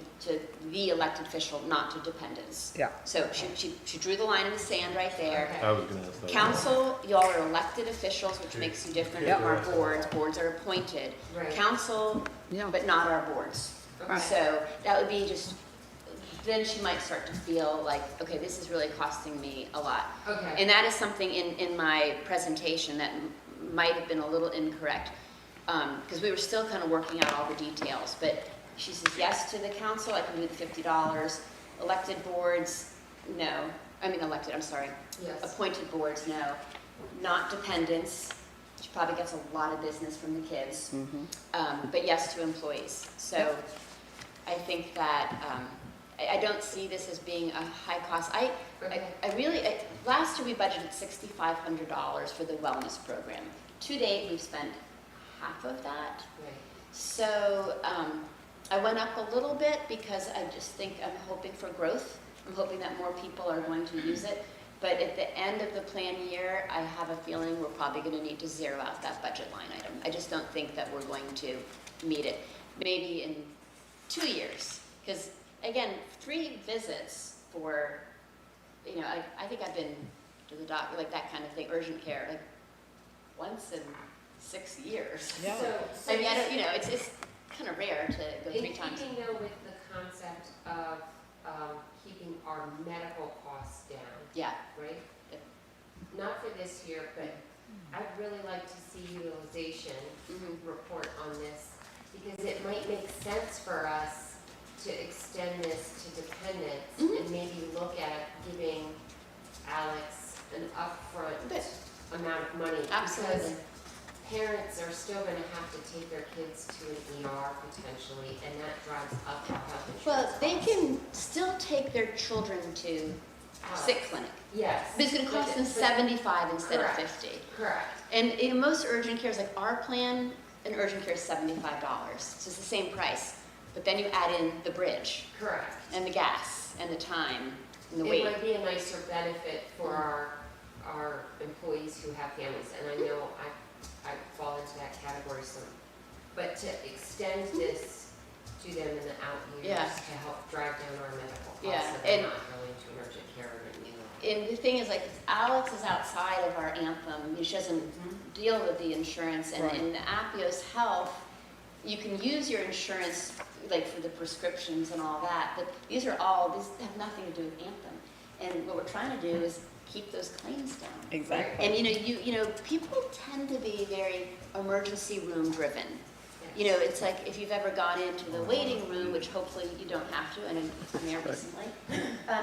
the elected official, not to dependents. Yeah. So she drew the line in the sand right there. Okay. I was gonna ask that. Council, y'all are elected officials, which makes you different from our boards. Boards are appointed. Right. Council, Yeah. but not our boards. Okay. So that would be just, then she might start to feel like, okay, this is really costing me a lot. Okay. And that is something in my presentation that might have been a little incorrect, because we were still kind of working out all the details. But she says yes to the council, I can do the $50. Elected boards, no. I'm sorry. Yes. Appointed boards, no. Not dependents. She probably gets a lot of business from the kids. But yes to employees. So I think that I don't see this as being a high cost. I really, last year we budgeted $6,500 for the wellness program. To date, we've spent half of that. Right. So I went up a little bit because I just think I'm hoping for growth. I'm hoping that more people are going to use it. But at the end of the plan year, I have a feeling we're probably going to need to zero out that budget line item. I just don't think that we're going to meet it. Maybe in 2 years. Because again, 3 visits for, I think I've been to the doctor, like that kind of thing, urgent care, like once in 6 years. Yeah. So I mean, I don't, it's kind of rare to go 3 in times. keeping though with the concept of keeping our medical costs down, Yeah. right? Not for this year, but I'd really like to see utilization report on this, because it might make sense for us to extend this to dependents and maybe look at giving Alex an upfront Good. amount of money. Absolutely. Because parents are still gonna have to take their kids to an ER potentially, and that drives up our health insurance Well, they costs. can still take their children to sick clinic. Yes. But it's going to cost them But- $75 instead of Correct. $50. Correct. And most urgent care is like our plan, an urgent care is $75. So it's the same price. But then you add in the bridge Correct. and the gas and the time and the It wait. might be a nicer benefit for our employees who have families, and I know I fall into that category some. But to extend this to them in the out years Yeah. to help drive down our medical costs, Yeah, so they're and- not going to an urgent care or an ER. And the thing is, like, Alex is outside of our anthem. She doesn't deal with the insurance. And Right. in the Appios Health, you can use your insurance, like, for the prescriptions and all that. But these have nothing to do with anthem. And what we're trying to do is keep those claims down. Exactly. And people tend to be very emergency room driven. It's like if you've ever gone into the waiting room, which hopefully you don't have to, and I'm there recently.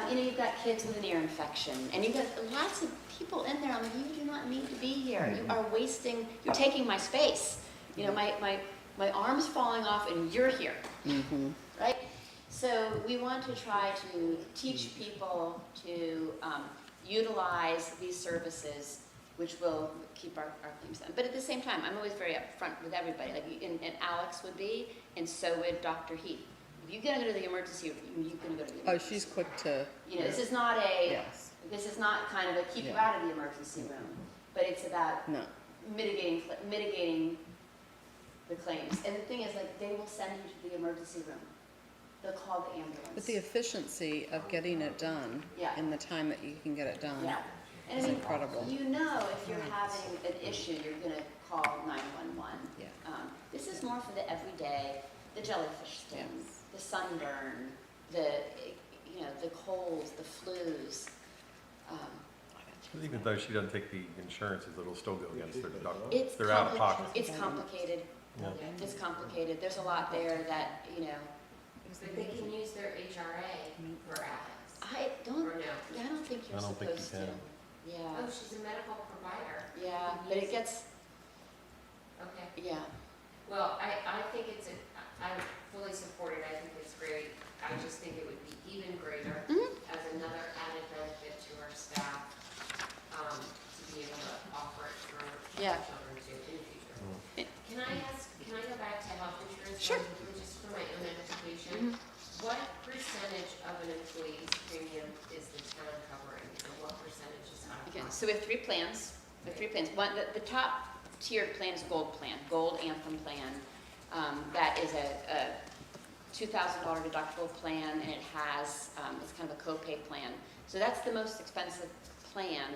You've got kids with an ear infection, and you've got lots of people in there. I'm like, you do not need to be here. You are wasting. You're taking my space. My arm's falling off, and you're here. Right? So we want to try to teach people to utilize these services, which will keep our claims down. But at the same time, I'm always very upfront with everybody, and Alex would be, and so would Dr. Heath. If you're gonna go to the emergency room, you're gonna go to the emergency room. Oh, she's quick to, This is not yes, this is not kind of a keep you Yeah. out of the emergency room, but it's about no. mitigating the claims. And the thing is, like, they will send you to the emergency room. they'll call the ambulance. But the efficiency of getting it done Yeah. in the time that you can get it done. Yeah. And It's I mean, incredible. you know, if you're Right. having an issue, you're gonna call 911. Yeah. This is more for the everyday, the jellyfish stings, Yes. the sunburn, the, you know, the colds, the flus. Even though she doesn't take the insurances, it'll still go against their deductible. It's They're out of pocket. It's complicated. Yeah. It's complicated. There's a lot there that, you know, But they can use their HRA for Alex, I don't, or no? I don't think you're I don't think you supposed to. can. Yeah, Oh, she's a medical provider. yeah, but it gets, Okay. yeah. Well, I think I'm fully supported, I think it's great. I just think it would be even greater as another added benefit to our staff, to be able to offer it for Yeah. children too in the future. Can I go back to health insurance? Sure. Just for my own edification? What percentage of an employee's premium is the town covering, and what percentage is out of Okay, pocket? so we have three plans. We have three plans. One, the top tiered plan is Gold Plan, Gold Anthem Plan. That is a $2,000 deductible plan, and it has, it's kind of a copay plan. So that's the most expensive plan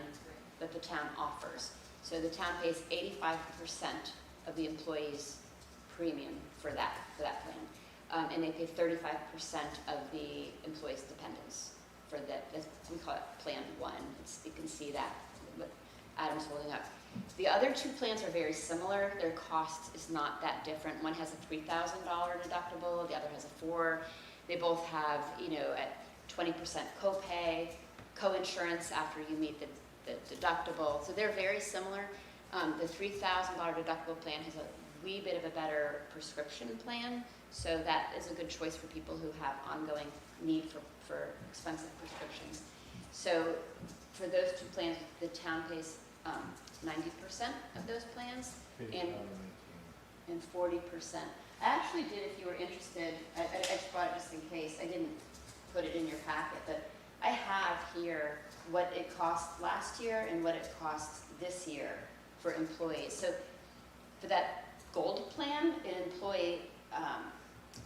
that the town offers. So the town pays 85% of the employee's premium for that plan. And they pay 35% of the employee's dependents for that. We call it Plan 1. You can see that, what Adam's holding up. The other two plans are very similar. Their cost is not that different. One has a $3,000 deductible, the other has a $4,000. They both have, you know, at 20% copay, co-insurance after you meet the deductible. So they're very similar. The $3,000 deductible plan has a wee bit of a better prescription plan. So that is a good choice for people who have ongoing need for expensive prescriptions. So for those two plans, the town pays 90% of those plans and 40%. I actually did, if you were interested, I just brought it just in case. I didn't put it in your packet, but I have here what it cost last year and what it costs this year for employees. So for that gold plan, an employee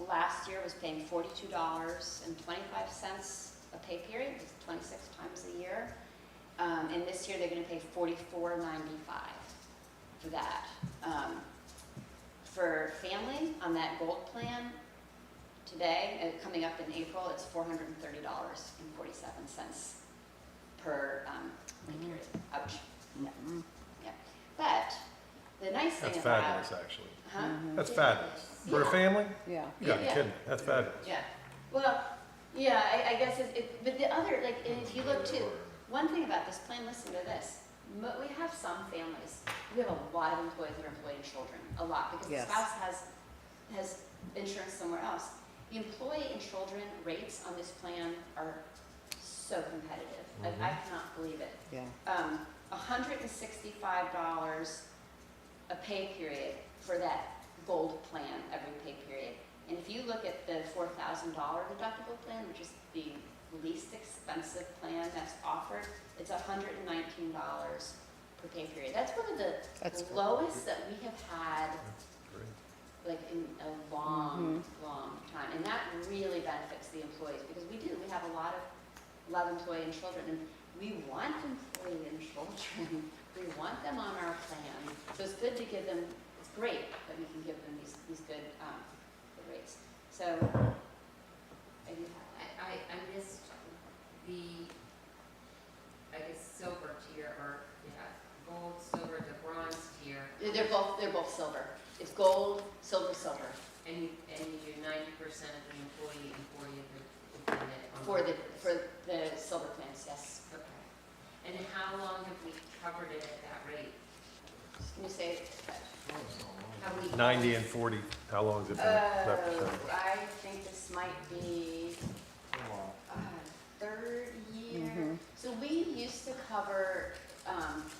last year was paying $42.25 a pay period. It's 26 times a year. And this year they're going to pay $44.95 for that. For family on that gold plan today, coming up in April, it's $430.47 per pay period. Ouch. Yeah. Yeah. But the nice thing That's about fabulous, actually. Huh? That's fabulous. For a family? Yeah. You gotta be Yeah. kidding. That's fabulous. Yeah, well, yeah, I guess but the other, like, and if you look too, one thing about this plan, listen to this. We have some families, we have a lot of employees that are employing children, a lot, because the Yes. spouse has insurance somewhere else. The employee and children rates on this plan are so competitive. I cannot believe it. Yeah. $165 a pay period for that gold plan every pay period. And if you look at the $4,000 deductible plan, which is the least expensive plan that's offered, it's $119 per pay period. That's one of the That's good. lowest that we have had Great. like in a long time. And that really benefits the employees because we have a lot of love employee and children, and we want employee and children. We want them on our plan. So it's good to give them, it's great that we can give them these good rates. So I do have I missed the, I guess, silver tier, or, yeah, gold, silver, the bronze tier. they're both silver. It's gold, silver, silver. And you do 90% of the employee and 40 of the dependent on For the benefits. silver plans, yes. Okay. And how long have we covered it at that rate? Can you say? Have we? 90 and 40, how long has it been? that percentage? I think this might be third year. So we used to cover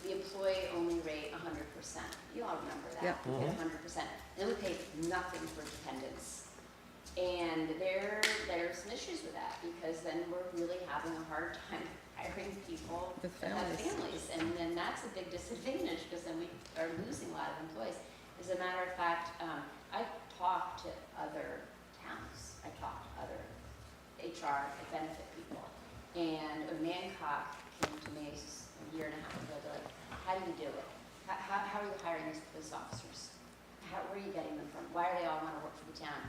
the employee-only rate 100%. You all remember that? Yeah. We paid 100%. Then we paid nothing for dependents. And there's some issues with that because then we're really having a hard time hiring people With that have families. families. And then that's a big disadvantage because then we are losing a lot of employees. As a matter of fact, I talked to other towns. I talked to other HR and benefit people. And Mancock came to me a year and a half ago, they're like, how do you do it? How are you hiring these police officers? Where are you getting them from? Why do they all want to work for the town?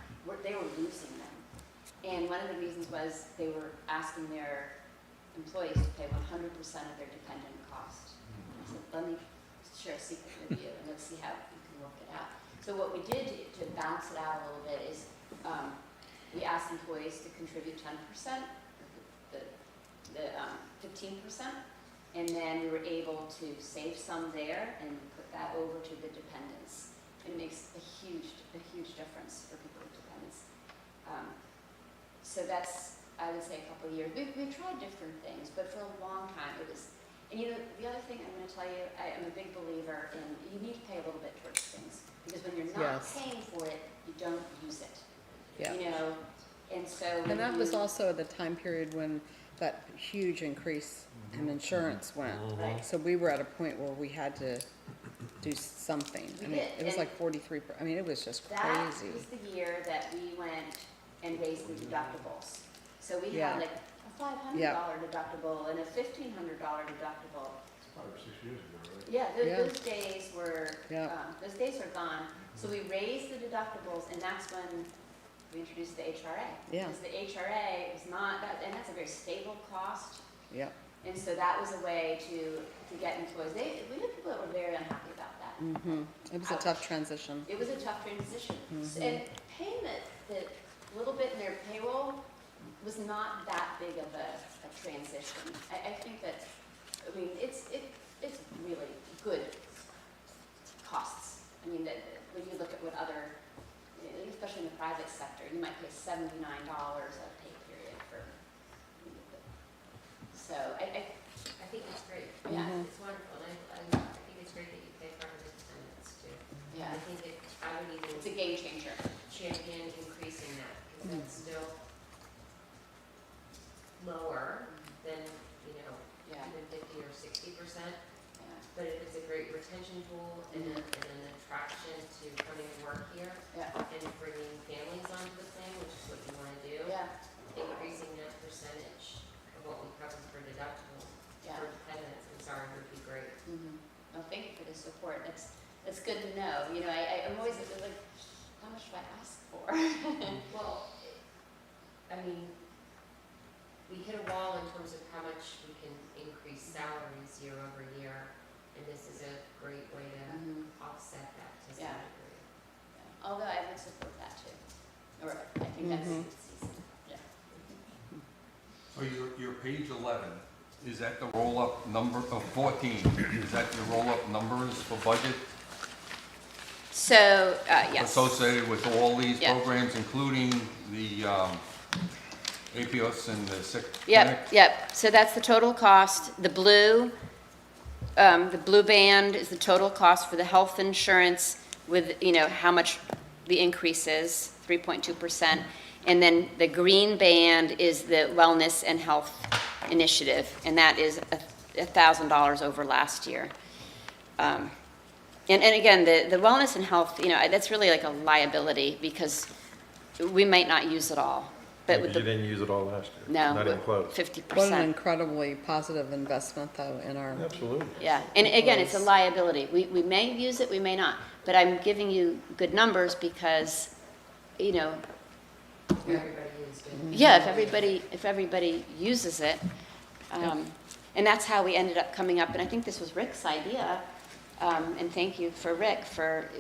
They were losing them. And one of the reasons was they were asking their employees to pay 100% of their dependent cost. I said, let me share a secret with you and let's see how you can work it out. So what we did to balance it out a little bit is we asked employees to contribute 10%, the 15%, and then we were able to save some there and put that over to the dependents. It makes a huge difference for people with dependents. So that's, I would say, a couple of years. We've tried different things, but for a long time it was, and you know, the other thing I'm going to tell you, I am a big believer in you need to pay a little bit towards things, because when you're not Yes. paying for it, you don't use it. Yeah. You know, and so. And that was also the time period when that huge increase in insurance went. Right. So we were at a point where we had to do something. We I mean, did, it was and like 43, I mean, it was just That crazy. was the year that we went and raised the deductibles. So we Yeah. had like a $500 Yeah. deductible and a $1,500 deductible. 5 or 6 years ago, right? Yeah, Yeah. those days were, Yeah. those days are gone. So we raised the deductibles, and that's when we introduced the HRA. Yeah. Because the HRA is not, and that's a very stable cost. Yep. And so that was a way to get employees. We had people that were very unhappy about that. It was a tough transition. It was a tough transition. And paying the little bit in their payroll was not that big of a transition. I think that, I mean, it's really good costs. I mean, that when you look at what other, especially in the private sector, you might pay $79 a pay period for. So I think it's great. Yeah. It's wonderful. I think it's great that you pay for the dependents too. Yeah. I think I would even it's a game changer. champion increasing that, because that's still lower than, you know, Yeah. even 50 or 60%. Yeah. But if it's a great retention tool and an attraction to coming to work here Yeah. and bringing families onto the thing, which is what you want to do, Yeah. increasing that percentage of what we cover for deductibles Yeah. for dependents, I'm sorry, would be great. Well, thank you for the support. That's good to know. You know, I'm always like, how much do I ask for? Well, I mean, we hit a wall in terms of how much we can increase salaries year over year, and this is a great way to offset that to some Yeah. degree. Although I would support that too. Or I think that's season. Yeah. Oh, your page 11, is that the roll-up number of 14? Is that your roll-up numbers for budget So, yes. associated with all these Yeah. programs, including the APOS and the sick clinic? Yep. So that's the total cost. The blue band is the total cost for the health insurance with, you know, how much the increase is, 3.2%. And then the green band is the wellness and health initiative, and that is $1,000 over last year. And again, the wellness and health, you know, that's really like a liability because we might not use it all. But You with the, didn't use it all last year. no, Not even close. 50%. What an incredibly positive investment, though, in our, Absolutely. Yeah, and again, it's a liability. We may use it, we may not, but I'm giving you good numbers because, you know, Everybody is good. yeah, if everybody uses it, and that's how we ended up coming up, and I think this was Rick's idea, and thank you for Rick,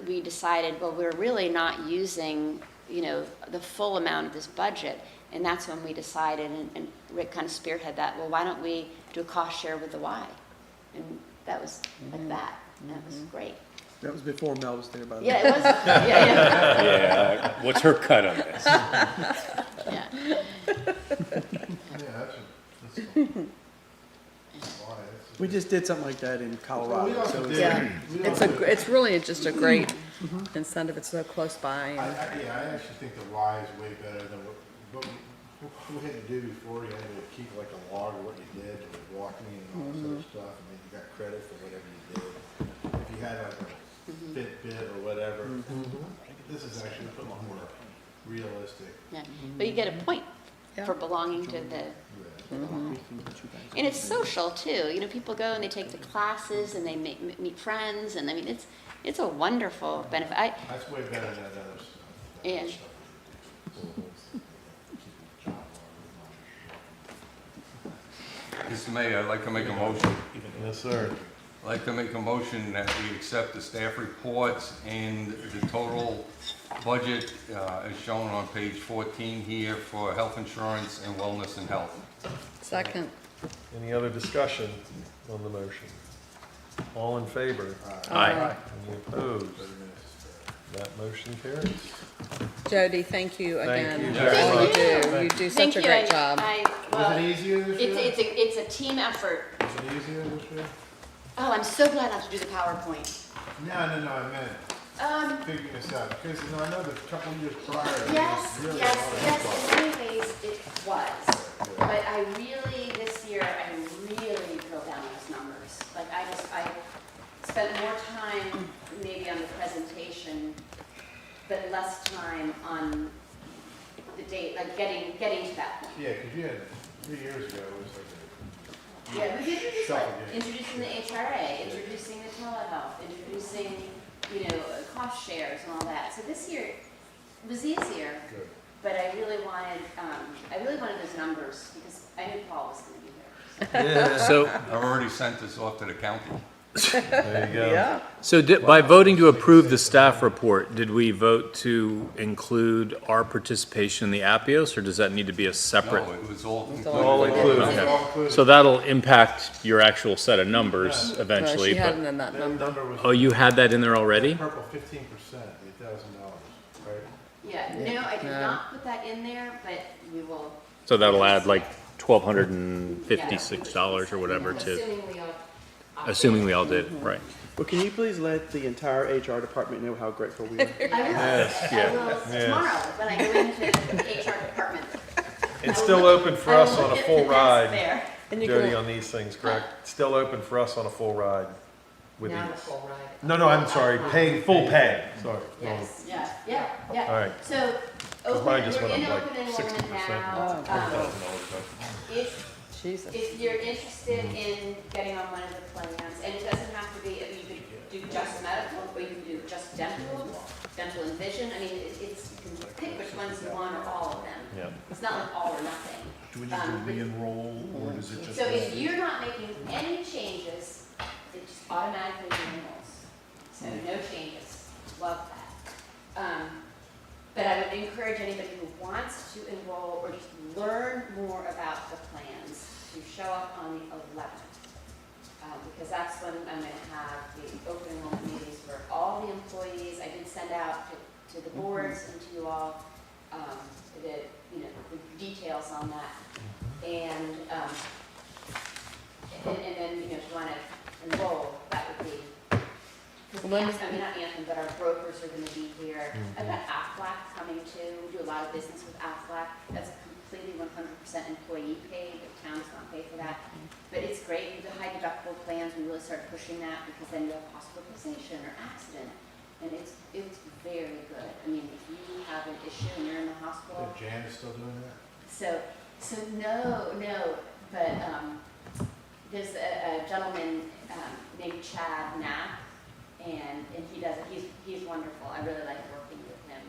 we decided, well, we're really not using, you know, the full amount of this budget, and that's when we decided, and Rick kind of spearheaded that, well, why don't we do a cost share with the Y? And that was like that, and that was great. That was before Mel was there, by the way. Yeah, it was, yeah. Yeah, what's her cut on this? Yeah. Yeah, that's why. We just did something like that in We Colorado, also so did- yeah, we it's also- it's really just a great incentive. It's so close by. I actually think the Y is way better than what we had to do before. You had to keep like a log of what you did with walking and all this other stuff, and then you got credit for whatever you did. If you had like a Fitbit or whatever, this is actually a little more realistic. Yeah, but you get a point. for belonging to the and it's social too. You know, people go and they take the classes and they meet friends, and I mean, it's a wonderful benefit. That's way better than that other stuff. And Mr. Mayor, I'd like to make a motion. Yes, sir. I'd like to make a motion that we accept the staff reports and the total budget as shown on page 14 here for health insurance and wellness and health. Second. Any other discussion on the motion? All in favor? Aye. Any opposed? That motion carries. Jody, thank you Thank again you for very all you much. do. You do thank such a you. great job. Well, Was it easier this year? it's a team effort. Was it easier this year? Oh, I'm so glad not to do the PowerPoint. No, I meant figuring this out, because, you know, I know the couple of years prior. it was Yes, really a yes, lot of yes, effort. in many ways it was. But I really, this year, I really drilled down on those numbers. Like, I spent more time maybe on the presentation, but less time on the date, like getting to that point. Yeah, because you had, 3 years ago, it was like Yeah, we did introduce like Shuffle game. introducing the HRA, introducing the telehealth, introducing, cost shares and all that. So this year was easier, good. but I really wanted those numbers because I knew Paul was going to be there. Yeah. So, I've already sent this off to the county. There you go. Yeah. so by voting to approve the staff report, did we vote to include our participation in the Appios, or does that need to be a separate? No, it was all All included. included. All included. So that'll impact your actual set of numbers No, eventually, she but, hadn't in that That number. number was. oh, you had that in there already? Purple 15%, $8,000, right? Yeah, no, I did No. not put that in there, but we will. So that'll add like $1,256 or whatever to, assuming we all did, right? Well, can you please let the entire HR department know how grateful we are? I will. Yes, I will yes. tomorrow when I go into the HR department. It's still open for us on a full ride, And you Jody, can, on these things, correct? Still open for us on a full ride with Not a these. full ride. No, I'm sorry, paying full pay, sorry. Yes. Yeah. All right. So, mine open, just we're went in up like open enrollment 60%. now. Jesus. If you're interested in getting on one of the plans, and it doesn't have to be, you could do just medical, or you can do just dental and vision. I mean, it's, you can pick which ones you want or all of them. Yeah. It's not like all or nothing. Do we need to re-enroll, or does it just? So if you're not making any changes, it just automatically re-enrolls. So no changes. Love that. But I would encourage anybody who wants to enroll or just learn more about the plans to show up on the 11th. Because that's when I'm going to have the open enrollment meetings for all the employees. I did send out to the boards and to you all the details on that. And then, if you want to enroll, that would be, not Anthem, but our brokers are going to be here. I've got Aflac coming too. We do a lot of business with Aflac. That's completely 100% employee paid. The town does not pay for that. But it's great. The high deductible plans, we really start pushing that because then you have hospitalization or accident. And it's very good. I mean, if you have an issue and you're in the hospital. Is Jan still doing that? So no, but there's a gentleman named Chad Knapp, and he does it. He's wonderful. I really like working with him.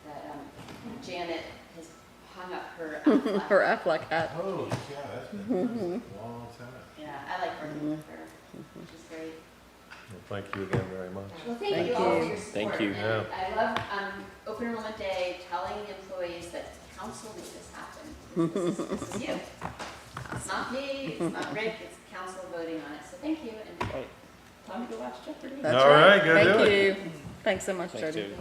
But Janet has hung up her Aflac. her Aflac hat. Oh, yeah, that's been a long time. Yeah, I like working with her. She's great. Well, thank you again very much. Well, thank Thank you all for you. your support. Thank you. And I love Open Enrollment Day, telling employees that council made this happen. This is you. It's not me, it's not Rick, it's council voting on it. So thank you, and time to go watch Jeopardy. That's All right, go Thank do it. you. Thanks so much, Thanks, Jody. Jody.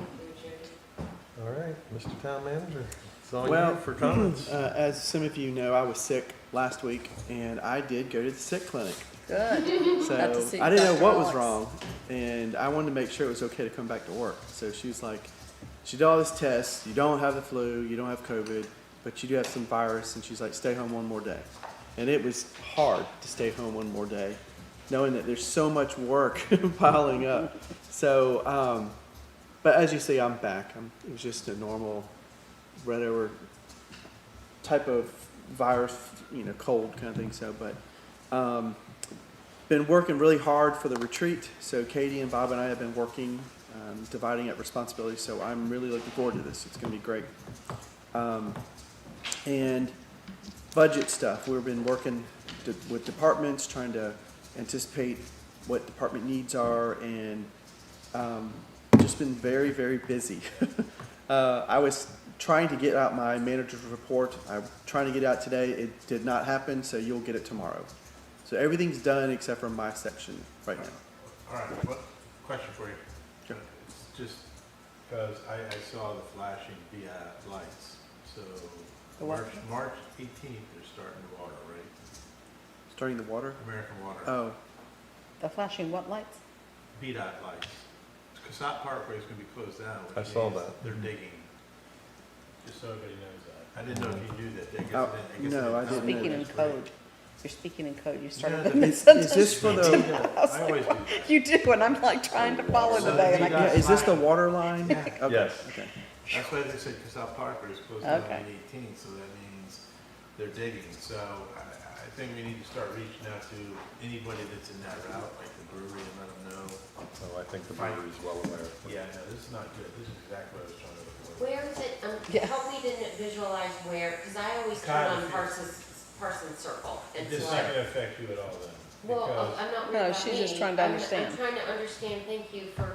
All right, Mr. Town Manager, it's all Well, you for comments. As some of you know, I was sick last week, and I did go to the sick clinic. Good. So Got to see I didn't know Dr. what was Alex. wrong, and I wanted to make sure it was okay to come back to work. So she was like, she did all this tests. You don't have the flu, you don't have COVID, but you do have some virus. And she's like, stay home one more day. And it was hard to stay home one more day, knowing that there's so much work piling up. So, but as you see, I'm back. It was just a normal, right over type of virus, cold kind of thing. So, but been working really hard for the retreat. So Katie and Bob and I have been working, dividing up responsibilities. So I'm really looking forward to this. It's going to be great. And budget stuff. We've been working with departments, trying to anticipate what department needs are, and just been very, very busy. I was trying to get out my manager's report. I'm trying to get it out today. It did not happen, so you'll get it tomorrow. So everything's done except for my section right now. All right, what, question for you. Sure. It's just because I saw the flashing lights, so The what? March 18th, they're starting the water, right? Starting the water? American Water. Oh, The flashing what lights? VDOT lights. Casat Parkway is gonna be closed down. which I saw means that. They're digging. Just so everybody knows that. I didn't know if you knew that. I guess Oh, I guess no, I didn't know Speaking in That's great. code. You're speaking in code. You Yeah, started the- in is this is this for the, I always do that. You do, and I'm like trying to follow So today, and I the yeah, can't. is this the water line? Okay, Yes. okay. That's why they said Casat Parkway is closed down Okay. on the 18th, so that means they're digging. So I think we need to start reaching out to anybody that's in that route, like the brewery, and let them know. So I think the brewery's well aware. Yeah, no, this is not good. This is exactly what I was trying to look for. Where is it, Yeah. help me to visualize where, because I always turn on Parsons Circle. And This is so not I- gonna affect you at all then. Well, because- I'm not No, worried about she's just me. trying to I'm understand. trying to understand, thank you for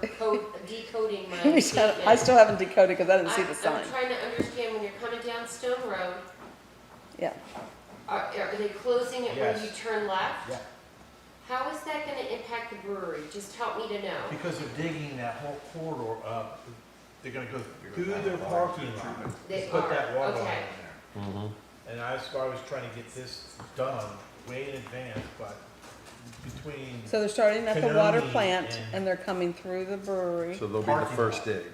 decoding my I statement. still haven't decoded because I didn't see the sign. I'm trying to understand when you're coming down Stone Road, Yeah. are they closing it when Yes. you turn left? Yeah. How is that gonna impact the brewery? Just help me to know. Because they're digging that whole corridor up, they're gonna go through their parking lot. They Put are, that water line okay. in there. And that's why I was trying to get this done way in advance, but between. So they're starting at the water Canoni plant, and- and they're coming through the brewery. So they'll be the Parking first lot. dig.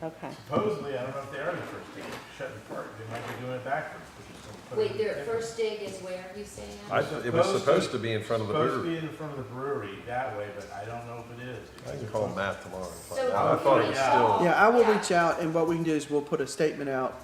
Okay. Supposedly, I don't know if they are the first day, shutting the park, they might be doing it backwards. which is gonna put Wait, it their in- first dig is where, you say? It was supposed to be in front of the Supposed to brewery. be in front of the brewery that way, but I don't know if it is. I can call Matt tomorrow and find So out. I thought it was Yeah. still, Yeah, I will Yeah. reach out, and what we can do is we'll put a statement out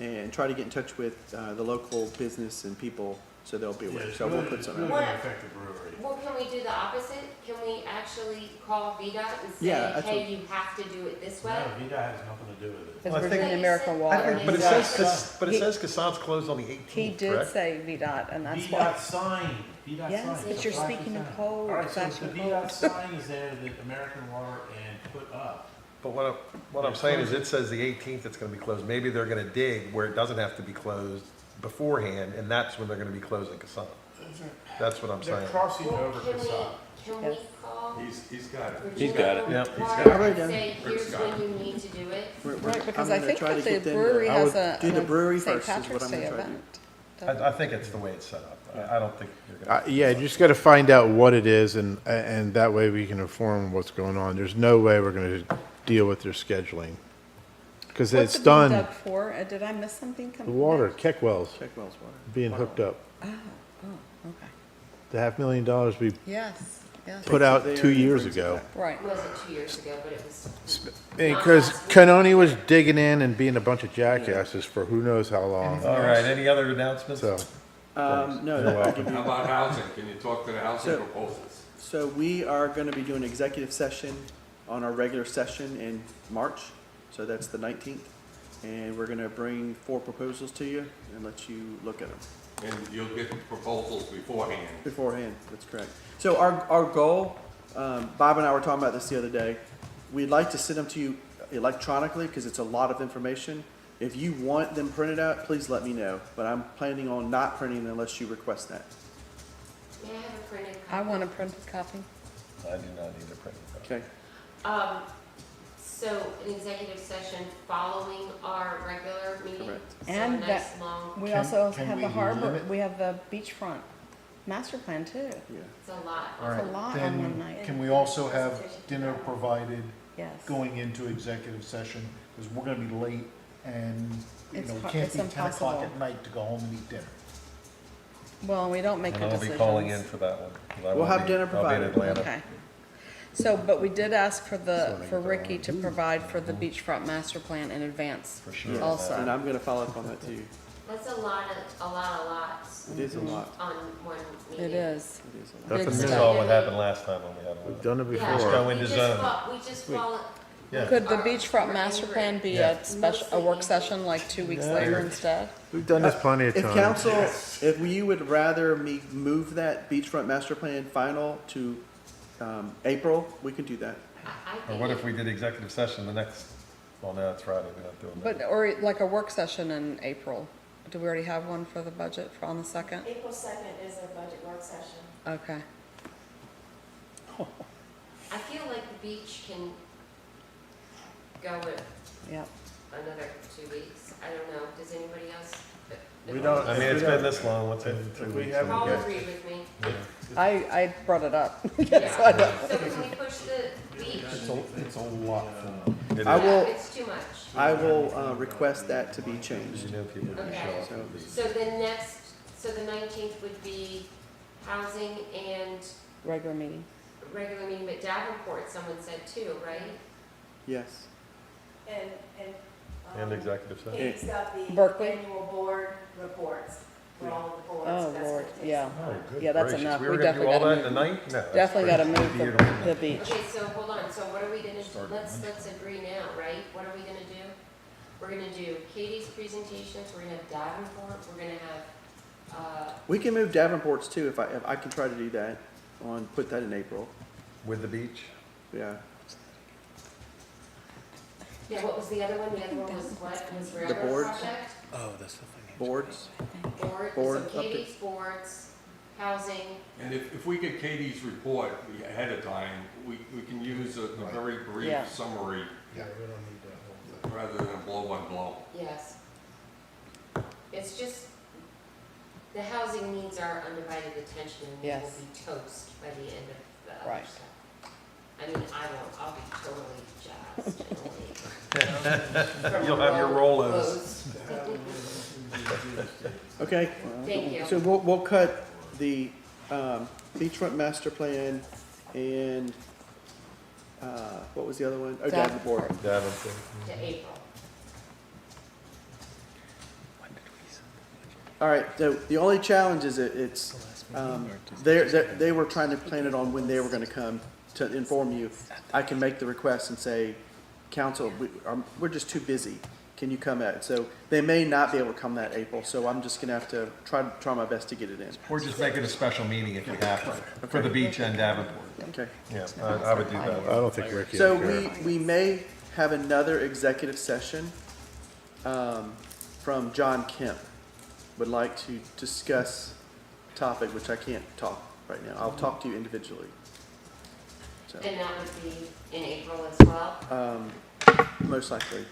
and try to get in touch with the local business and people so they'll be Yeah, aware. it's So we'll really- put it's something really out. What- gonna affect the brewery. Well, can we do the opposite? Can we actually call VDOT and say, Yeah, that's hey, what- you have to do it this No, way? VDOT has nothing to do with it. Because Well, I we're think- doing American I Water. think- but it Yeah. says, Cassad's closed on the 18th, He did correct? say VDOT, and that's VDOT why. sign, VDOT sign. Yes, but you're It's a speaking in flashing sign. code, All right, so the flashing VDOT code. sign is there that American Water and put up. But what I'm saying is it says the 18th it's gonna be closed. Maybe they're gonna dig where it doesn't have to be closed beforehand, and that's when they're gonna be closing Cassat. That's what I'm They're saying. crossing Well, over can Casat. we Yes. call? He's got it. He's got it. Yep, I've Water already and done say, it. here's when you need to do it? Right, because I'm I gonna think try to that the get them to- brewery I has would a do the brewery St. first is what Patrick's I'm Day gonna try to do. event. I think it's the way it's set up. I don't think you're gonna. Yeah, you just got to find out what it is, and that way we can inform what's going on. There's no way we're going to deal with their scheduling because What's it's the done. dug for? Did I miss something? The water, Keck Wells, Check Wells water. being hooked up. Oh, okay. The $500,000 we Yes, yes. put out There 2 and years brings it ago. back. Right. It wasn't 2 years ago, but it was. Because Canoni was digging in and being a bunch of jackasses for who knows how long. All right, any other announcements? So, No, that I can How do. about housing? Can you talk to the housing So- proposals? So we are going to be doing executive session on our regular session in March. So that's the 19th. And we're going to bring 4 proposals to you and let you look at them And you'll get the proposals beforehand. beforehand. That's correct. So our goal, Bob and I were talking about this the other day. We'd like to send them to you electronically because it's a lot of information. If you want them printed out, please let me know. But I'm planning on not printing them unless you request that. May I have a printed copy? I want a printed copy. I do not need a printed copy. Okay. So an executive session following our regular meeting? Correct. So And a nice that- long, We Can- also can have we the harbor, limit- we have the beachfront master plan too. Yeah. it's a lot. All It's a right, lot on then one night. can we also have dinner provided Yes. going into executive session? Because we're gonna be late and, It's it har- can't it's be 10 o'clock impossible. at night to go home and eat dinner. Well, we don't make And the I'll decisions. be calling in for that one. 'cause I We'll won't have be- dinner I'll be provided. in Atlanta. Okay. So, but we did ask for Ricky to provide for the beachfront master plan in advance. For sure. Also. And I'm going to follow up on that too. That's a lot of lots It is a lot. on one meeting. It is. It is a lot. That's Big a You stuff. saw what happened last time when we had We've one. done it Yeah, before. Go into zoning. We just fall. Yeah. Could the Are- beachfront we're master angry. plan be Yeah. a special, a work session like 2 weeks later instead? We've done this plenty of If times. council, if you would rather me move that beachfront master plan final to April, we can do that. I Or think what if we did executive session the next, well, now it's Friday, we're not doing that. But, or like a work session in April. Do we already have one for the budget for on the 2nd? April 2nd is a budget work session. Okay. I feel like the beach can go with Yep. another 2 weeks. I don't know. Does anybody else? We don't- I mean, it's been this long, what's in If 2 we weeks? have- Paul Okay. agreed with me. I brought it up. Yes, Yeah. I know. So can we push the beach? It's a lot for It I is. will, It's too much. I will request that to be changed. You know people can Okay. show up. So, So the next, so the 19th would be housing and Regular meeting. regular meeting, but Davenport, someone said too, right? yes. And, And executive session. Katie's got the Berkeley? annual board reports for all of the boards. Oh, That's Lord, what it takes. yeah. Oh, good Yeah, that's gracious. enough. We We were gonna do definitely all gotta that in a night? No. that's Definitely gotta crazy. move the beach. Okay, so hold on, so what are we gonna, let's agree now, right? What are we gonna do? We're gonna do Katie's presentations, we're gonna have Davenport, we're gonna have, We can move Davenport's too, if I can try to do that put that in April, With the beach? yeah. yeah, what was the other one? The other one was what? Was railroad boards? project? Oh, that's the financial. Boards, Board, Board so Katie's boards, housing, And if we get Katie's report ahead of time, we can use a very brief Yeah. summary Yeah, we don't need that whole thing. rather than blow by blow. yes. It's just, the housing needs our undivided attention and we will Yes. be toast by the end of the other Right. stuff. I mean, I'll be totally jazzed and leave. You'll have your Rolos. Clothes. okay. Thank you. So we'll cut the beachfront master plan and, what was the other one? Oh, Davenport. Davenport. To April. All right, so the only challenge is they were trying to plan it on when they were gonna come to inform you. I can make the request and say, council, we're just too busy. Can you come at? So they may not be able to come that April, so I'm just gonna have to try my best to get it in. Or just make it a special meeting if we have to, for the beach and Davenport. Okay. Yeah, I would do I that. don't think Ricky So would care. we may have another executive session from John Kemp. Would like to discuss topic, which I can't talk right now. I'll talk to you individually. So, And that would be in April as well? most likely,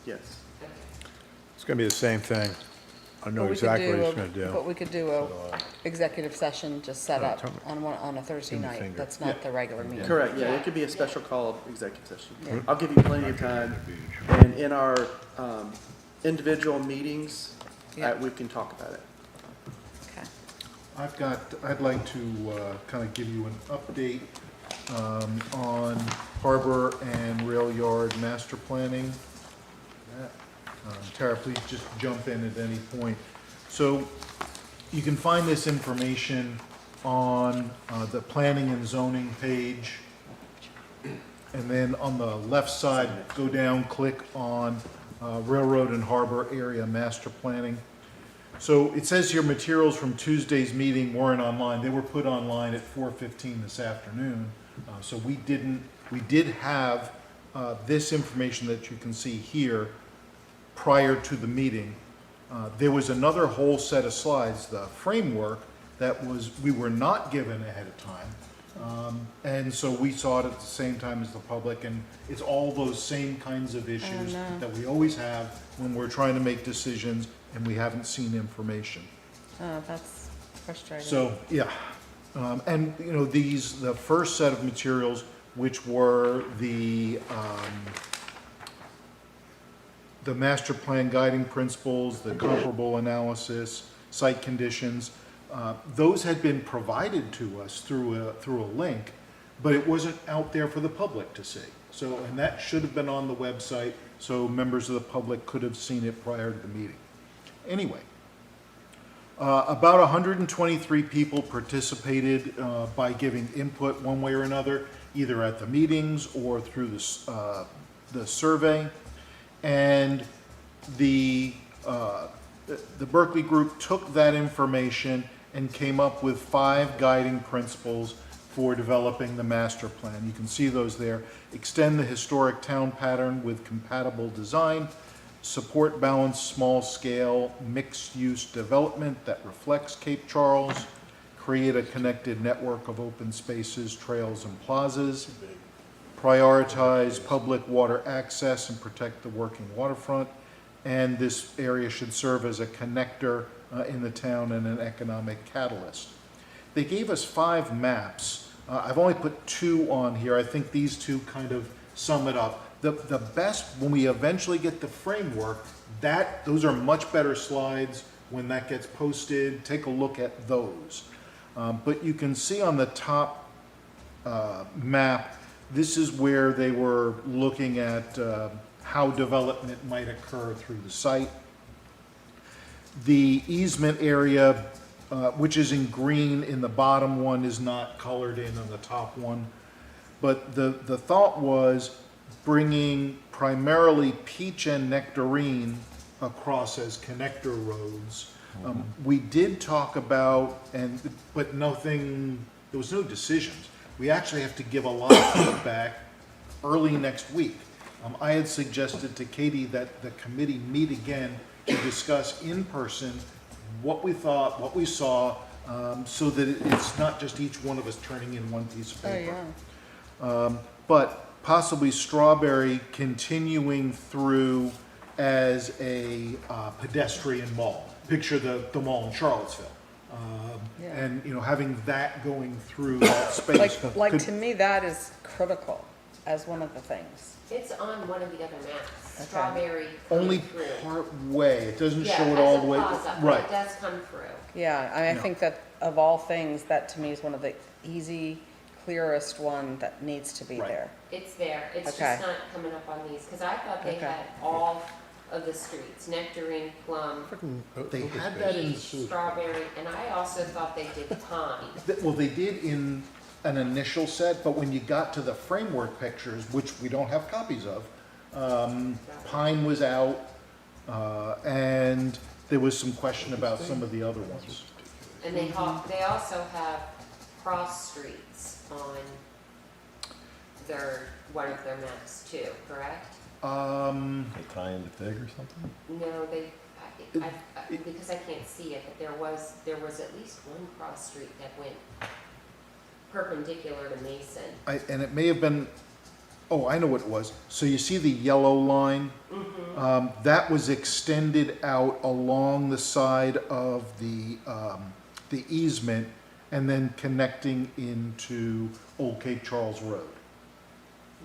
yes. Okay. It's gonna be the same thing. I know But we could exactly what do he's a- gonna do. But we could do a executive session just set Oh, up tell me. on a Thursday Give me night. finger. That's not the regular meeting. Correct, yeah, it could be a special called executive Yeah. session. I'll give you plenty of time, and in our individual meetings, Yeah. we can talk about it. Okay. I'd like to kind of give you an update on harbor and rail yard master planning. Tara, please just jump in at any point. So you can find this information on the planning and zoning page. And then on the left side, go down, click on railroad and harbor area master planning. So it says here materials from Tuesday's meeting weren't online. They were put online at 4:15 this afternoon. So we did have this information that you can see here prior to the meeting. There was another whole set of slides, the framework, we were not given ahead of time. And so we saw it at the same time as the public, and it's all those same kinds of issues no. that we always have when we're trying to make decisions and we haven't seen information. Oh, that's frustrating. So, yeah, and, you know, the first set of materials, which were the master plan guiding principles, the comparable analysis, site conditions, those had been provided to us through a link, but it wasn't out there for the public to see. So, and that should have been on the website, so members of the public could have seen it prior to the meeting. Anyway, about 123 people participated by giving input one way or another, either at the meetings or through the survey. And the Berkeley group took that information and came up with 5 guiding principles for developing the master plan. You can see those there. Extend the historic town pattern with compatible design, support balanced small-scale mixed-use development that reflects Cape Charles, create a connected network of open spaces, trails, and plazas, prioritize public water access and protect the working waterfront, and this area should serve as a connector in the town and an economic catalyst. They gave us 5 maps. I've only put 2 on here. I think these 2 kind of sum it up. The best, when we eventually get the framework, those are much better slides when that gets posted. Take a look at those. But you can see on the top map, this is where they were looking at how development might occur through the site. The easement area, which is in green in the bottom one, is not colored in on the top one. But the thought was bringing primarily Peach and Nectarine across as connector roads. We did talk about, but nothing, there was no decisions. We actually have to give a lot of feedback early next week. I had suggested to Katie that the committee meet again to discuss in person what we thought, what we saw, so that it's not just each one of us turning in one piece of paper. Oh, yeah. But possibly Strawberry continuing through as a pedestrian mall. Picture the mall in Charlottesville. Yeah. And, having that going through that space. Like could- to me, that is critical as one of the things. It's on one of the other maps, Okay. Strawberry coming Only through. part way, it doesn't Yeah, show it as all a the way. plaza, but Right. it does come through. Yeah, I No. think that of all things, that to me is one of the easy, clearest one that needs to be Right. there. It's there, it's Okay. just not coming up on these, because I thought they Okay. had all of the streets, Nectarine, Plum, They had that in, Peach, Strawberry, and I also thought they did Pine. well, they did in an initial set, but when you got to the framework pictures, which we don't have copies of, Pine was out, and there was some question about some of the other ones. And they also have cross streets on one of their maps too, correct? They tie into Fig or something? No, because I can't see it, but there was at least one cross street that went perpendicular to Mason. And it may have been, oh, I know what it was. So you see the yellow line? That was extended out along the side of the easement and then connecting into Old Cape Charles Road.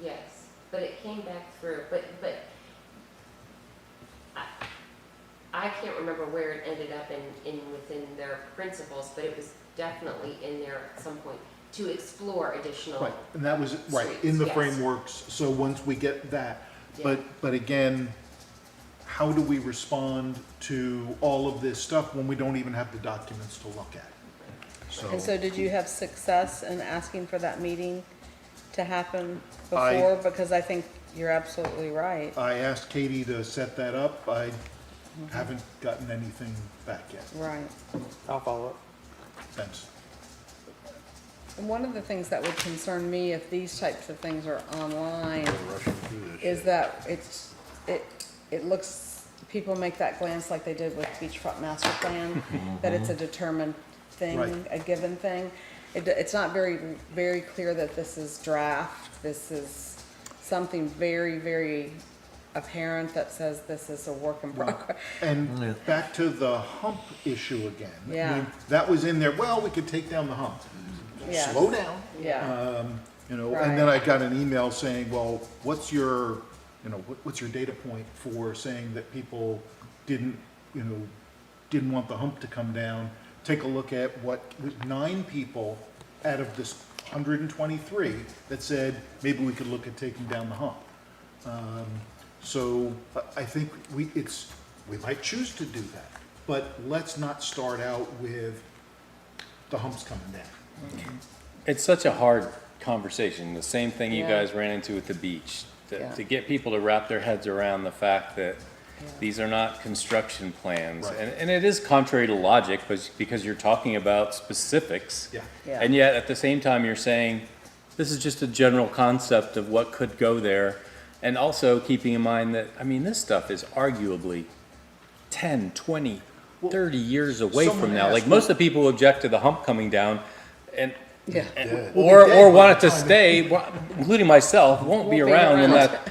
Yes, but it came back through, but I can't remember where it ended up within their principles, but it was definitely in there at some point to explore additional. Right, and that was, right, in the Streets, yes. frameworks, so once we get that. Yeah. But again, how do we respond to all of this stuff when we don't even have the documents to look at? And so did you have success in asking for that meeting to happen I- before? Because I think you're absolutely right. I asked Katie to set that up. I haven't gotten anything back yet. Right. I'll follow up. Thanks. And one of the things that would concern me if these types of things are online is that it looks, people make that glance like they did with Beachfront Master Plan, that it's a determined thing, Right. a given thing. It's not very clear that this is draft. This is something very, very apparent that says this is a work in progress. And back to the hump issue again. I Yeah. mean, that was in there, well, we could take down the hump. Yes. Slow down. Yeah. And then I got an email saying, well, what's your data point for saying that people didn't want the hump to come down? Take a look at what, 9 people out of this 123 that said, maybe we could look at taking down the hump. So I think we might choose to do that. but let's not start out with the humps coming down. It's such a hard conversation, the same thing you Yeah. guys ran into at the beach. Yeah. To get people to wrap their heads around the fact that these are not construction plans. Right. And it is contrary to logic, because you're talking about specifics. Yeah. Yeah. And yet, at the same time, you're saying, this is just a general concept of what could go there. And also keeping in mind that, I mean, this stuff is arguably 10, 20, 30 years away someone from now. asked Like, most of the people who object to the hump coming down, and Yeah. or want it to stay, including myself, won't be around when that.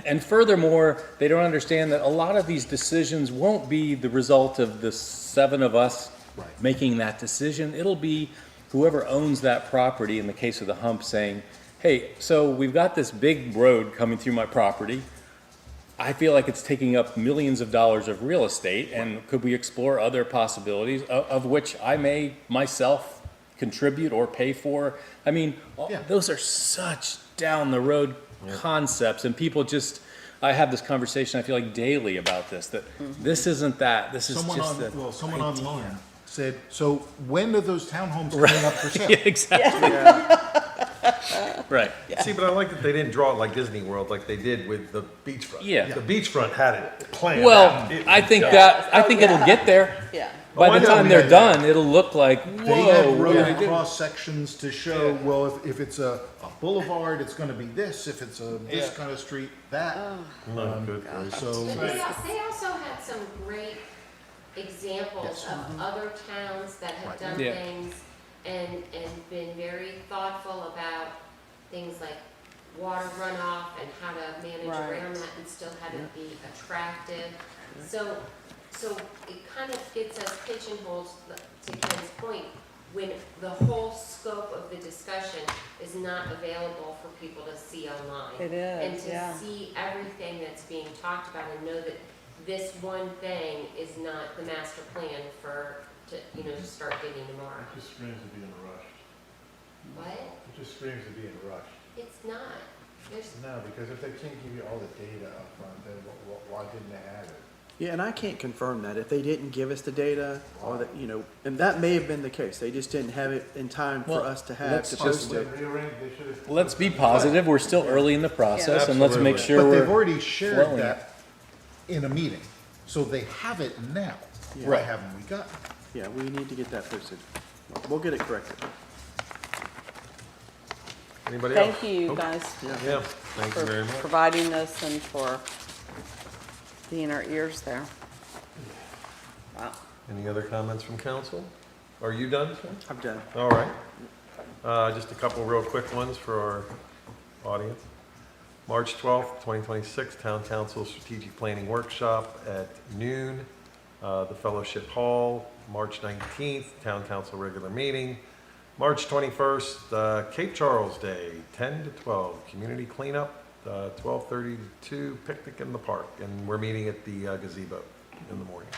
And furthermore, they don't understand that a lot of these decisions won't be the result of the 7 of us Right. making that decision. It'll be whoever owns that property, in the case of the hump, saying, hey, so we've got this big road coming through my property. I feel like it's taking up millions of dollars of real estate, and could we explore other possibilities, of which I may myself contribute or pay for? I mean, Yeah. those are such down the road concepts, and people just, I have this conversation, I feel like daily about this, that this isn't that, this is Someone just the. someone idea. online said, so when are those townhomes coming up for sale? Yeah, exactly. Right. See, but I like that they didn't draw it like Disney World, like they did with the beachfront. Yeah. The beachfront had it planned Well, out. I think it'll get there. Yeah. By I the know, time yeah, they're yeah. done, it'll look like, They had whoa. road yeah. cross sections to show, well, if it's a boulevard, it's gonna be this, if it's a this Yeah. kind of street, that. No, good grief. So, But they also had some great examples of other towns that have done Yeah. things and been very thoughtful about things like water runoff and how to manage Right. around that and still have it be attractive. So it kind of gets us pigeonholed, to Ken's point, when the whole scope of the discussion is not available for people to see online. It And is, to yeah. see everything that's being talked about and know that this one thing is not the master plan to start getting tomorrow. It just screams of being rushed. What? It just screams of being rushed. It's not. There's, No, because if they can't give you all the data up front, then why didn't they have it? Yeah, and I can't confirm that. If they didn't give us the data, or that, and that may have been the case. They just didn't have it in time for Well, us to have let's to just- post it. They should have. Let's be positive, we're still early in the process, and let's make Absolutely. sure but they've we're, already shared flowing it. that in a meeting, so they have it now. Yeah. Why Right. haven't we got it? Yeah, we need to get that posted. We'll get it corrected. Anybody else? Thank you guys Yeah, thank you for very much. providing this and for being our ears there. Wow. Any other comments from council? Are you done, sir? I'm done. All right. Just a couple real quick ones for our audience. March 12th, 2026, Town Council Strategic Planning Workshop at noon, the Fellowship Hall. March 19th, Town Council regular meeting. March 21st, Cape Charles Day, 10 to 12, community cleanup, 12:30 to 2, picnic in the park. And we're meeting at the gazebo in the morning.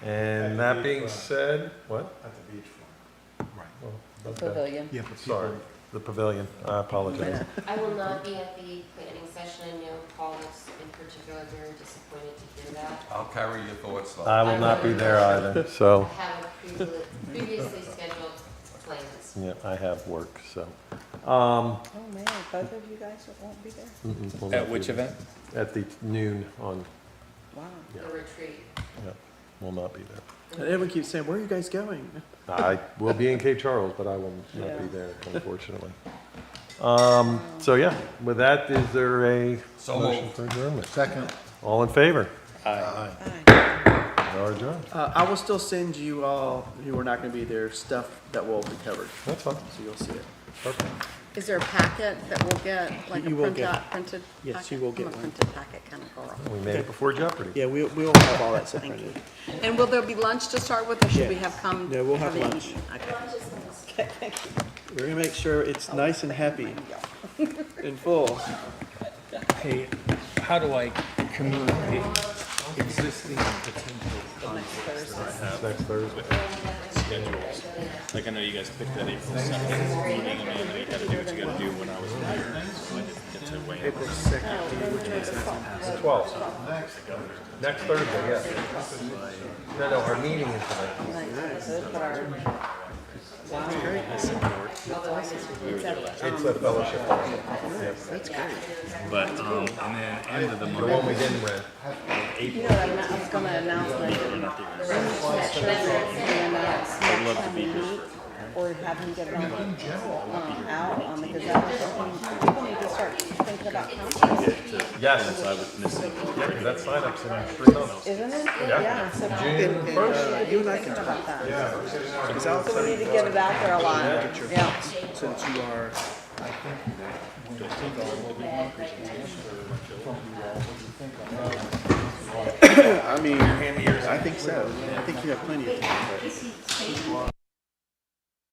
And that being said, what? At the beachfront. Right. Well, The okay. pavilion. Yeah, but Sorry, people, the pavilion, I apologize. I will not be at the planning session. I know Paul is in particular very disappointed to hear that. I'll carry your thoughts though. I will not be there either, so, I have previously scheduled plans. yeah, I have work, so. Oh, man, both of you guys won't be there? will not at be which there. event? At the noon on, Wow. Yeah. The retreat. yeah, will not be there. And everyone keeps saying, where are you guys going? I will be in Cape Charles, but I will not be Yeah. there, unfortunately. So yeah, with that, is there a So motion moved. for adjournment? second, All in favor? Aye. We are adjourned. I will still send you all, who are not gonna be there, stuff that will be covered, That's fine. so you'll see it. Perfect. Is there a packet that we'll get, like a You will get- printed? yes, packet? you will get I'm a one. printed packet kind of girl. We made it before Jeopardy. Yeah, we'll have all that stuff printed. And will there be lunch to start with, or should we Yeah. have come? No, we'll have the lunch. evening? Okay. We're gonna make sure it's nice and happy and full. Hey, how do I communicate existing and potential Next Thursday. schedules? Like, I know you guys picked that April 2nd meeting, I mean, I know you gotta do what you gotta do when I was there, so I didn't get to weigh April 2nd, which is The 12th. Next Thursday, yes. No, our meeting is tonight. It's a fellowship. Yes. That's great. But, and then end of the The one we didn't rent. You know what I was gonna announce, like, we need to make sure that we announce next time we meet, or have him get it on, out on the Gazette or something. People need to start thinking about conferences, Yes. I was missing. Yeah, 'cause that sign up's in 3 months. isn't it? Yeah. So June people need to 1st. You and I think can about that. Because I'll So tell we you, need to get it out there a lot, get your yeah. thoughts, since you are, I mean, I think so. I think you have plenty of time, but